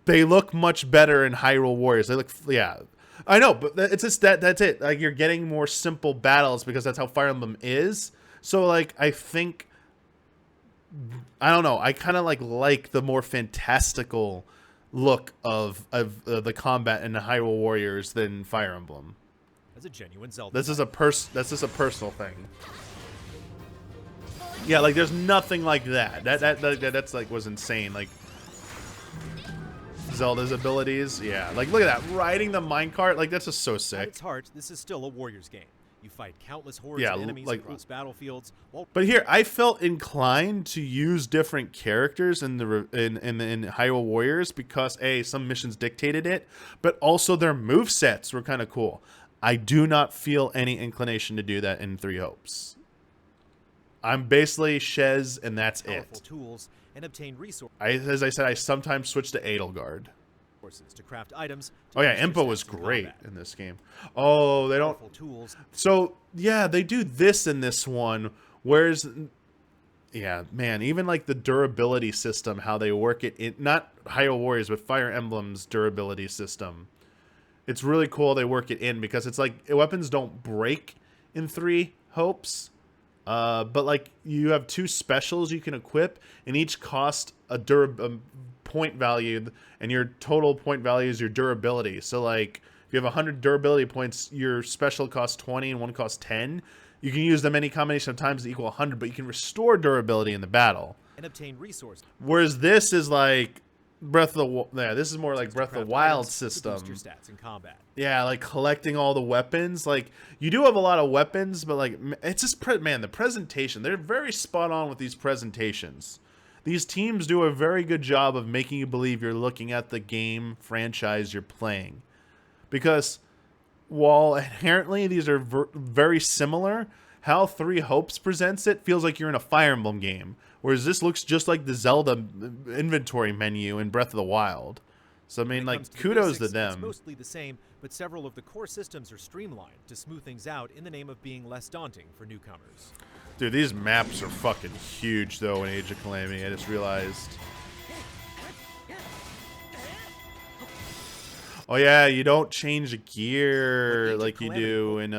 Speaker 1: they look much better in Hyrule Warriors. They look I know, but it's just that's it. Like you're getting more simple battles because that's how Fire Emblem is. So like I think I don't know. I kind of like the more fantastical look of the combat in the Hyrule Warriors than Fire Emblem.
Speaker 2: As a genuine Zelda.
Speaker 1: That's just a personal thing. Yeah, like there's nothing like that. That's like was insane. Like Zelda's abilities, yeah. Like, look at that. Riding the minecart, like, that's just so sick.
Speaker 2: At its heart, this is still a Warriors game. You fight countless hordes of enemies across battlefields.
Speaker 1: But here, I felt inclined to use different characters in Hyrule Warriors because, A, some missions dictated it, but also their movesets were kind of cool. I do not feel any inclination to do that in 3 Hopes. I'm basically Shez, and that's it.
Speaker 2: Tools and obtain resources.
Speaker 1: As I said, I sometimes switch to Edelgard.
Speaker 2: To craft items.
Speaker 1: Oh yeah, Impa was great in this game. Oh, they don't.
Speaker 2: Tools.
Speaker 1: So yeah, they do this in this one, whereas Yeah, man, even like the durability system, how they work it in, not Hyrule Warriors, but Fire Emblem's durability system. It's really cool they work it in because it's like weapons don't break in Three Hopes. But like you have 2 specials you can equip and each cost a point value, and your total point value is your durability. So like if you have 100 durability points, your special costs 20 and one costs 10. You can use them any combination of times to equal 100, but you can restore durability in the battle.
Speaker 2: And obtain resources.
Speaker 1: Whereas this is like Breath of the this is more like Breath of the Wild system.
Speaker 2: Boost your stats in combat.
Speaker 1: Yeah, like collecting all the weapons. Like you do have a lot of weapons, but like it's just man, the presentation. They're very spot on with these presentations. These teams do a very good job of making you believe you're looking at the game franchise you're playing. Because while inherently these are very similar, how Three Hopes presents it feels like you're in a Fire Emblem game, whereas this looks just like the Zelda inventory menu in Breath of the Wild. So I mean, like, kudos to them.
Speaker 2: It's mostly the same, but several of the core systems are streamlined to smooth things out in the name of being less daunting for newcomers.
Speaker 1: Dude, these maps are fucking huge, though, in Age of Calamity. I just realized. Oh, yeah, you don't change a gear like you do in,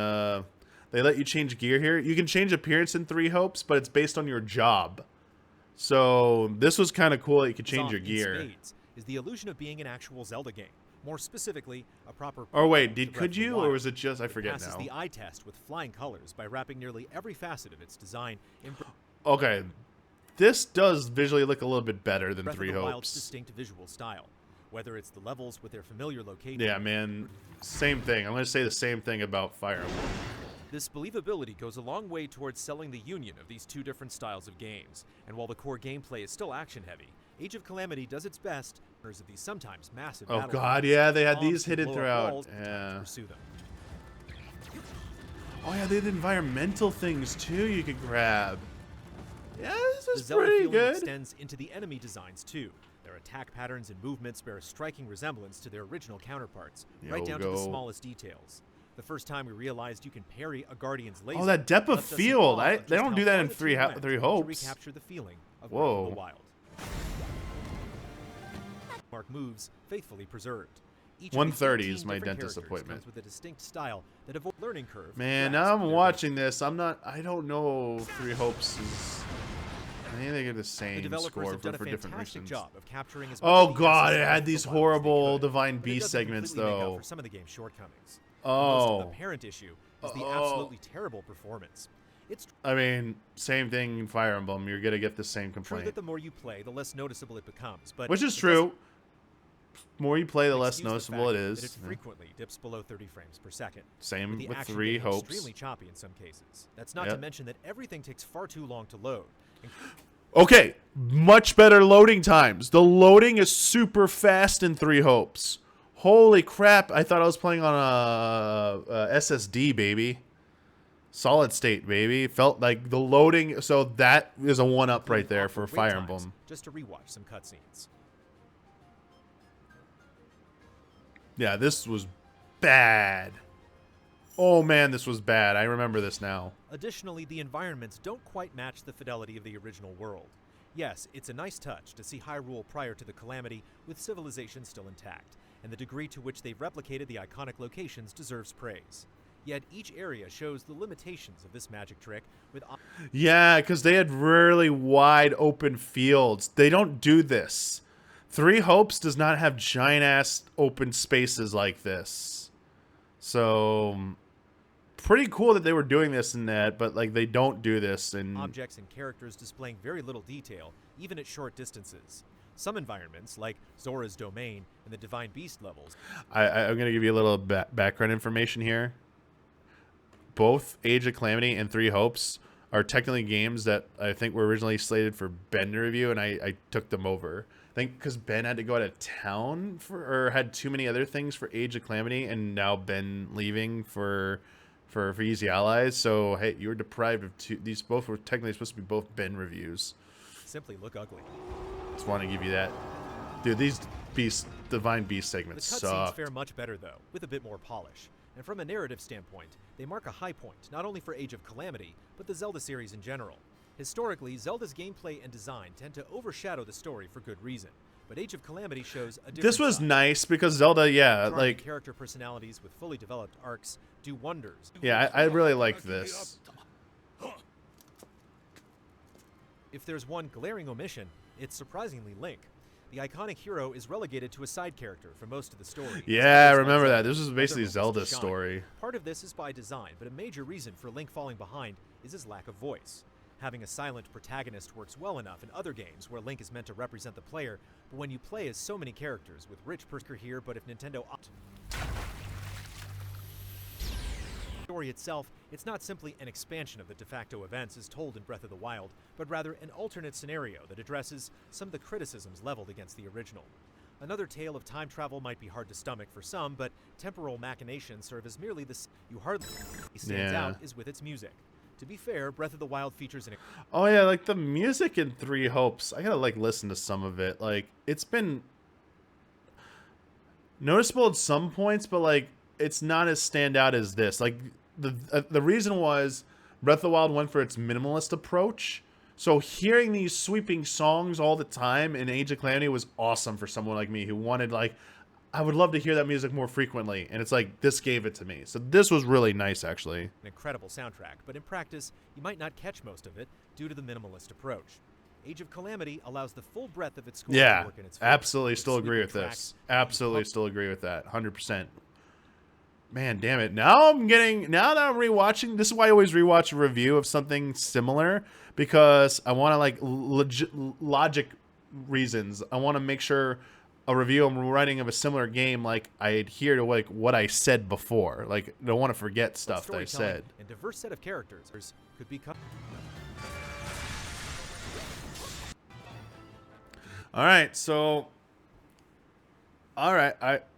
Speaker 1: they let you change gear here. You can change appearance in Three Hopes, but it's based on your job. So, this was kind of cool that you could change your gear.
Speaker 2: Spades is the illusion of being an actual Zelda game. More specifically, a proper...
Speaker 1: Or wait, could you, or was it just, I forget now.
Speaker 2: It passes the eye test with flying colors by wrapping nearly every facet of its design in...
Speaker 1: Okay, this does visually look a little bit better than Three Hopes.
Speaker 2: Wild's distinct visual style. Whether it's the levels with their familiar location...
Speaker 1: Yeah, man, same thing. I'm going to say the same thing about Fire Emblem.
Speaker 2: This believability goes a long way towards selling the union of these 2 different styles of games. And while the core gameplay is still action-heavy, Age of Calamity does its best of these sometimes massive
Speaker 1: Oh god, yeah, they had these hidden throughout. Yeah. Oh yeah, they had environmental things too you could grab. Yeah, this is pretty good.
Speaker 2: Extends into the enemy designs too. Their attack patterns and movements bear a striking resemblance to their original counterparts, right down to the smallest details. The first time we realized you can parry a Guardian's laser.
Speaker 1: Oh, that depth of field! They don't do that in Three Hopes.
Speaker 2: To recapture the feeling of Breath of the Wild. Mark moves faithfully preserved. Each
Speaker 1: 130 is my dentist appointment.
Speaker 2: With a distinct style that avoids learning curve.
Speaker 1: Man, now I'm watching this. I don't know if Three Hopes is. I think they get the same score for different reasons.
Speaker 2: Job of capturing as
Speaker 1: oh god, it had these horrible Divine Beast segments though.
Speaker 2: For some of the game's shortcomings.
Speaker 1: Oh.
Speaker 2: The apparent issue is the absolutely terrible performance.
Speaker 1: I mean, same thing in Fire Emblem. You're gonna get the same complaint.
Speaker 2: True that the more you play, the less noticeable it becomes. But
Speaker 1: which is true. The more you play, the less noticeable it is.
Speaker 2: It frequently dips below 30 frames per second.
Speaker 1: Same with Three Hopes.
Speaker 2: Extremely choppy in some cases. That's not to mention that everything takes far too long to load.
Speaker 1: Okay, much better loading times. The loading is super fast in Three Hopes. Holy crap! I thought I was playing on a SSD, baby. Solid state, baby. Felt like the loading. So that is a 1-up right there for Fire Emblem.
Speaker 2: Just to rewatch some cutscenes.
Speaker 1: Yeah, this was bad. Oh man, this was bad. I remember this now.
Speaker 2: Additionally, the environments don't quite match the fidelity of the original world. Yes, it's a nice touch to see Hyrule prior to the Calamity with civilization still intact, and the degree to which they've replicated the iconic locations deserves praise. Yet each area shows the limitations of this magic trick with...
Speaker 1: Yeah, because they had really wide open fields. They don't do this. Three Hopes does not have giant-ass open spaces like this. So, pretty cool that they were doing this in that, but like they don't do this in...
Speaker 2: Objects and characters displaying very little detail, even at short distances. Some environments, like Zora's Domain and the Divine Beast levels...
Speaker 1: I'm going to give you a little background information here. Both Age of Calamity and Three Hopes are technically games that I think were originally slated for Ben to review, and I took them over. I think because Ben had to go out of town or had too many other things for Age of Calamity, and now Ben leaving for Easy Allies. So hey, you were deprived of two. These both were technically supposed to be both Ben reviews.
Speaker 2: Simply look ugly.
Speaker 1: Just want to give you that, dude. These Divine Beast segments suck.
Speaker 2: The cutscenes fare much better though, with a bit more polish. And from a narrative standpoint, they mark a high point not only for Age of Calamity, but the Zelda series in general. Historically, Zelda's gameplay and design tend to overshadow the story for good reason, but Age of Calamity shows a different
Speaker 1: This was
Speaker 2: side.
Speaker 1: nice because Zelda, yeah,
Speaker 2: Charming
Speaker 1: like,
Speaker 2: character personalities with fully developed arcs do wonders.
Speaker 1: yeah, I really like this.
Speaker 2: If there's one glaring omission, it's surprisingly Link. The iconic hero is relegated to a side character for most of the story.
Speaker 1: Yeah, I remember that. This was basically Zelda's story.
Speaker 2: Part of this is by design, but a major reason for Link falling behind is his lack of voice. Having a silent protagonist works well enough in other games where Link is meant to represent the player, but when you play as so many characters with rich perspective here, but if Nintendo story itself, it's not simply an expansion of the de facto events as told in Breath of the Wild, but rather an alternate scenario that addresses some of the criticisms leveled against the original. Another tale of time travel might be hard to stomach for some, but temporal machinations serve as merely the you hardly stands out is with its music. To be fair, Breath of the Wild features an
Speaker 1: Oh yeah, like the music in Three Hopes, I gotta like listen to some of it. Like, it's been noticeable at some points, but like it's not as standout as this. Like the reason was Breath of the Wild went for its minimalist approach. So hearing these sweeping songs all the time in Age of Calamity was awesome for someone like me who wanted, like, I would love to hear that music more frequently. And it's like, this gave it to me. So this was really nice, actually.
Speaker 2: An incredible soundtrack, but in practice, you might not catch most of it due to the minimalist approach. Age of Calamity allows the full breadth of its score to work in its favor.
Speaker 1: Absolutely still agree with this. Absolutely still agree with that. 100%. Man, damn it. Now that I'm rewatching, this is why I always rewatch a review of something similar, because I want to, like, logic reasons. I want to make sure a review I'm writing of a similar game, like, I adhere to, like, what I said before. Like, I don't want to forget stuff that I said.
Speaker 2: And diverse set of characters could become.
Speaker 1: All right, so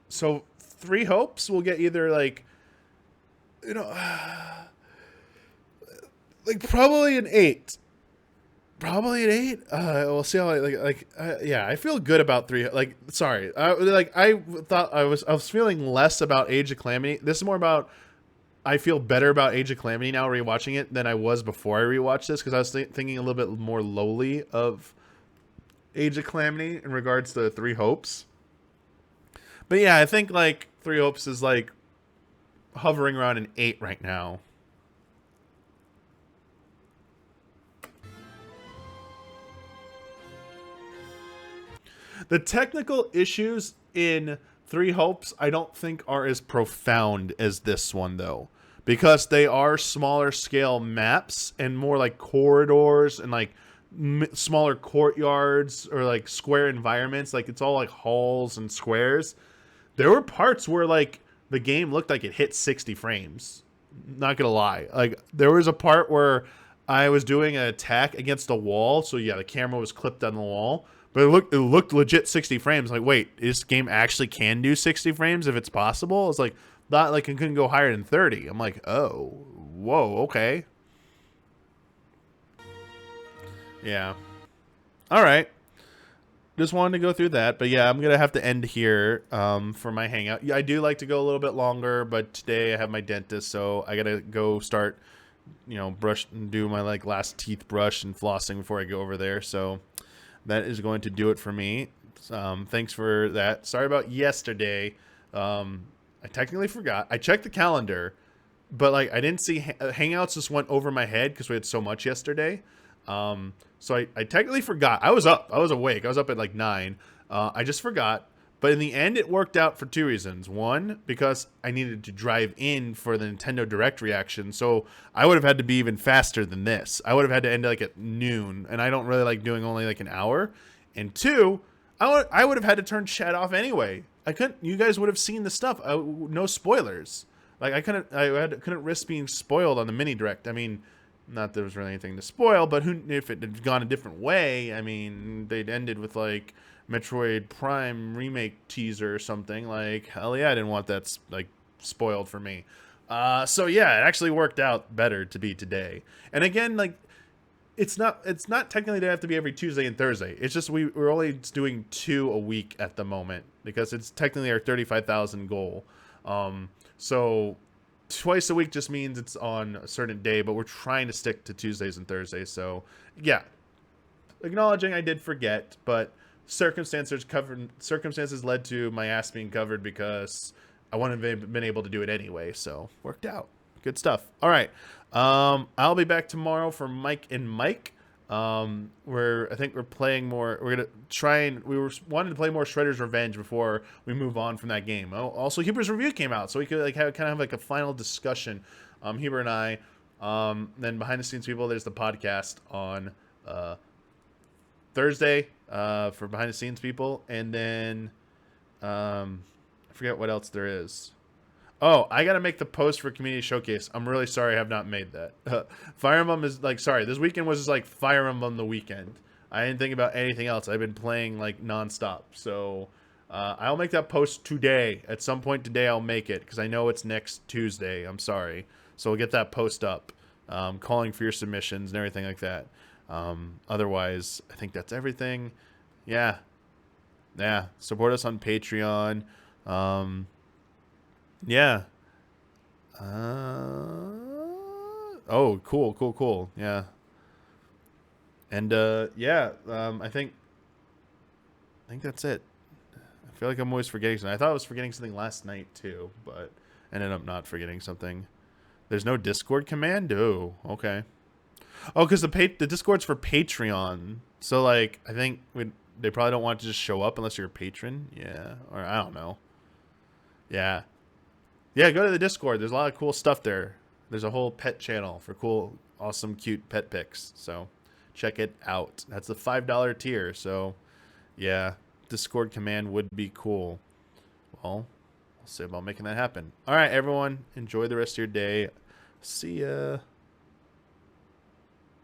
Speaker 1: so Three Hopes will get either, like, you know, like probably an 8. Probably an 8. We'll see how yeah, I feel good about 3. Like, sorry, I thought I was feeling less about Age of Calamity. This is more about, I feel better about Age of Calamity now rewatching it than I was before I rewatched this, because I was thinking a little bit more lowly of Age of Calamity in regards to Three Hopes. But yeah, I think, like, Three Hopes is, like, hovering around an 8 right now. The technical issues in Three Hopes I don't think are as profound as this one, though, because they are smaller scale maps and more like corridors and like smaller courtyards or like square environments. Like, it's all like halls and squares. There were parts where, like, the game looked like it hit 60 frames. Not gonna lie. Like, there was a part where I was doing an attack against a wall, so yeah, the camera was clipped on the wall, but it looked legit 60 frames. Like, wait, this game actually can do 60 frames if it's possible? It's like, not like it couldn't go higher than 30. I'm like, oh, whoa, okay. Yeah. All right. Just wanted to go through that, but yeah, I'm gonna have to end here for my hangout. Yeah, I do like to go a little bit longer, but today I have my dentist, so I gotta go start, you know, brush and do my, like, last teeth brush and flossing before I go over there. So that is going to do it for me. Thanks for that. Sorry about yesterday. I technically forgot. I checked the calendar, but, like, I didn't see Hangouts. Just went over my head because we had so much yesterday. So I technically forgot. I was up. I was awake. I was up at like 9. I just forgot. But in the end, it worked out for 2 reasons. One, because I needed to drive in for the Nintendo Direct reaction. So I would have had to be even faster than this. I would have had to end like at noon. And I don't really like doing only like an hour. And 2, I would have had to turn chat off anyway. I couldn't. You guys would have seen the stuff. No spoilers. Like, I couldn't risk being spoiled on the mini Direct. I mean, not that there was really anything to spoil, but if it had gone a different way, I mean, they'd ended with, like, Metroid Prime remake teaser or something. Like, hell yeah, I didn't want that, like, spoiled for me. So yeah, it actually worked out better to be today. And again, like, it's not technically to have to be every Tuesday and Thursday. It's just we're only doing 2 a week at the moment because it's technically our 35,000 goal. So twice a week just means it's on a certain day, but we're trying to stick to Tuesdays and Thursdays. So yeah, acknowledging I did forget, but circumstances led to my ass being covered because I wouldn't have been able to do it anyway. So worked out. Good stuff. All right. I'll be back tomorrow for Mike and Mike. I think we're playing more. We're gonna try and wanted to play more Shredder's Revenge before we move on from that game. Also, Huber's review came out, so we could like kind of have like a final discussion. Huber and I. Then behind the scenes people, there's the podcast on Thursday for behind the scenes people, and then I forget what else there is. Oh, I gotta make the post for Community Showcase. I'm really sorry I have not made that. Fire Emblem is like, sorry, this weekend was just like Fire Emblem the weekend. I didn't think about anything else. I've been playing like nonstop. So I'll make that post today. At some point today, I'll make it because I know it's next Tuesday. I'm sorry. So we'll get that post up, calling for your submissions and everything like that. Otherwise, I think that's everything. Yeah. Support us on Patreon. Yeah. Oh, cool. Yeah. And yeah, I think that's it. I feel like I'm always forgetting something. I thought I was forgetting something last night too, but ended up not forgetting something. There's no Discord command? Oh, okay. Oh, because the Discord's for Patreon. So like I think they probably don't want to just show up unless you're a patron. Yeah. Or I don't know. Yeah. Yeah, go to the Discord. There's a lot of cool stuff there. There's a whole pet channel for cool, awesome, cute pet pics. So check it out. That's the $5 tier. So yeah, Discord command would be cool. Well, we'll see about making that happen. All right, everyone. Enjoy the rest of your day. See ya.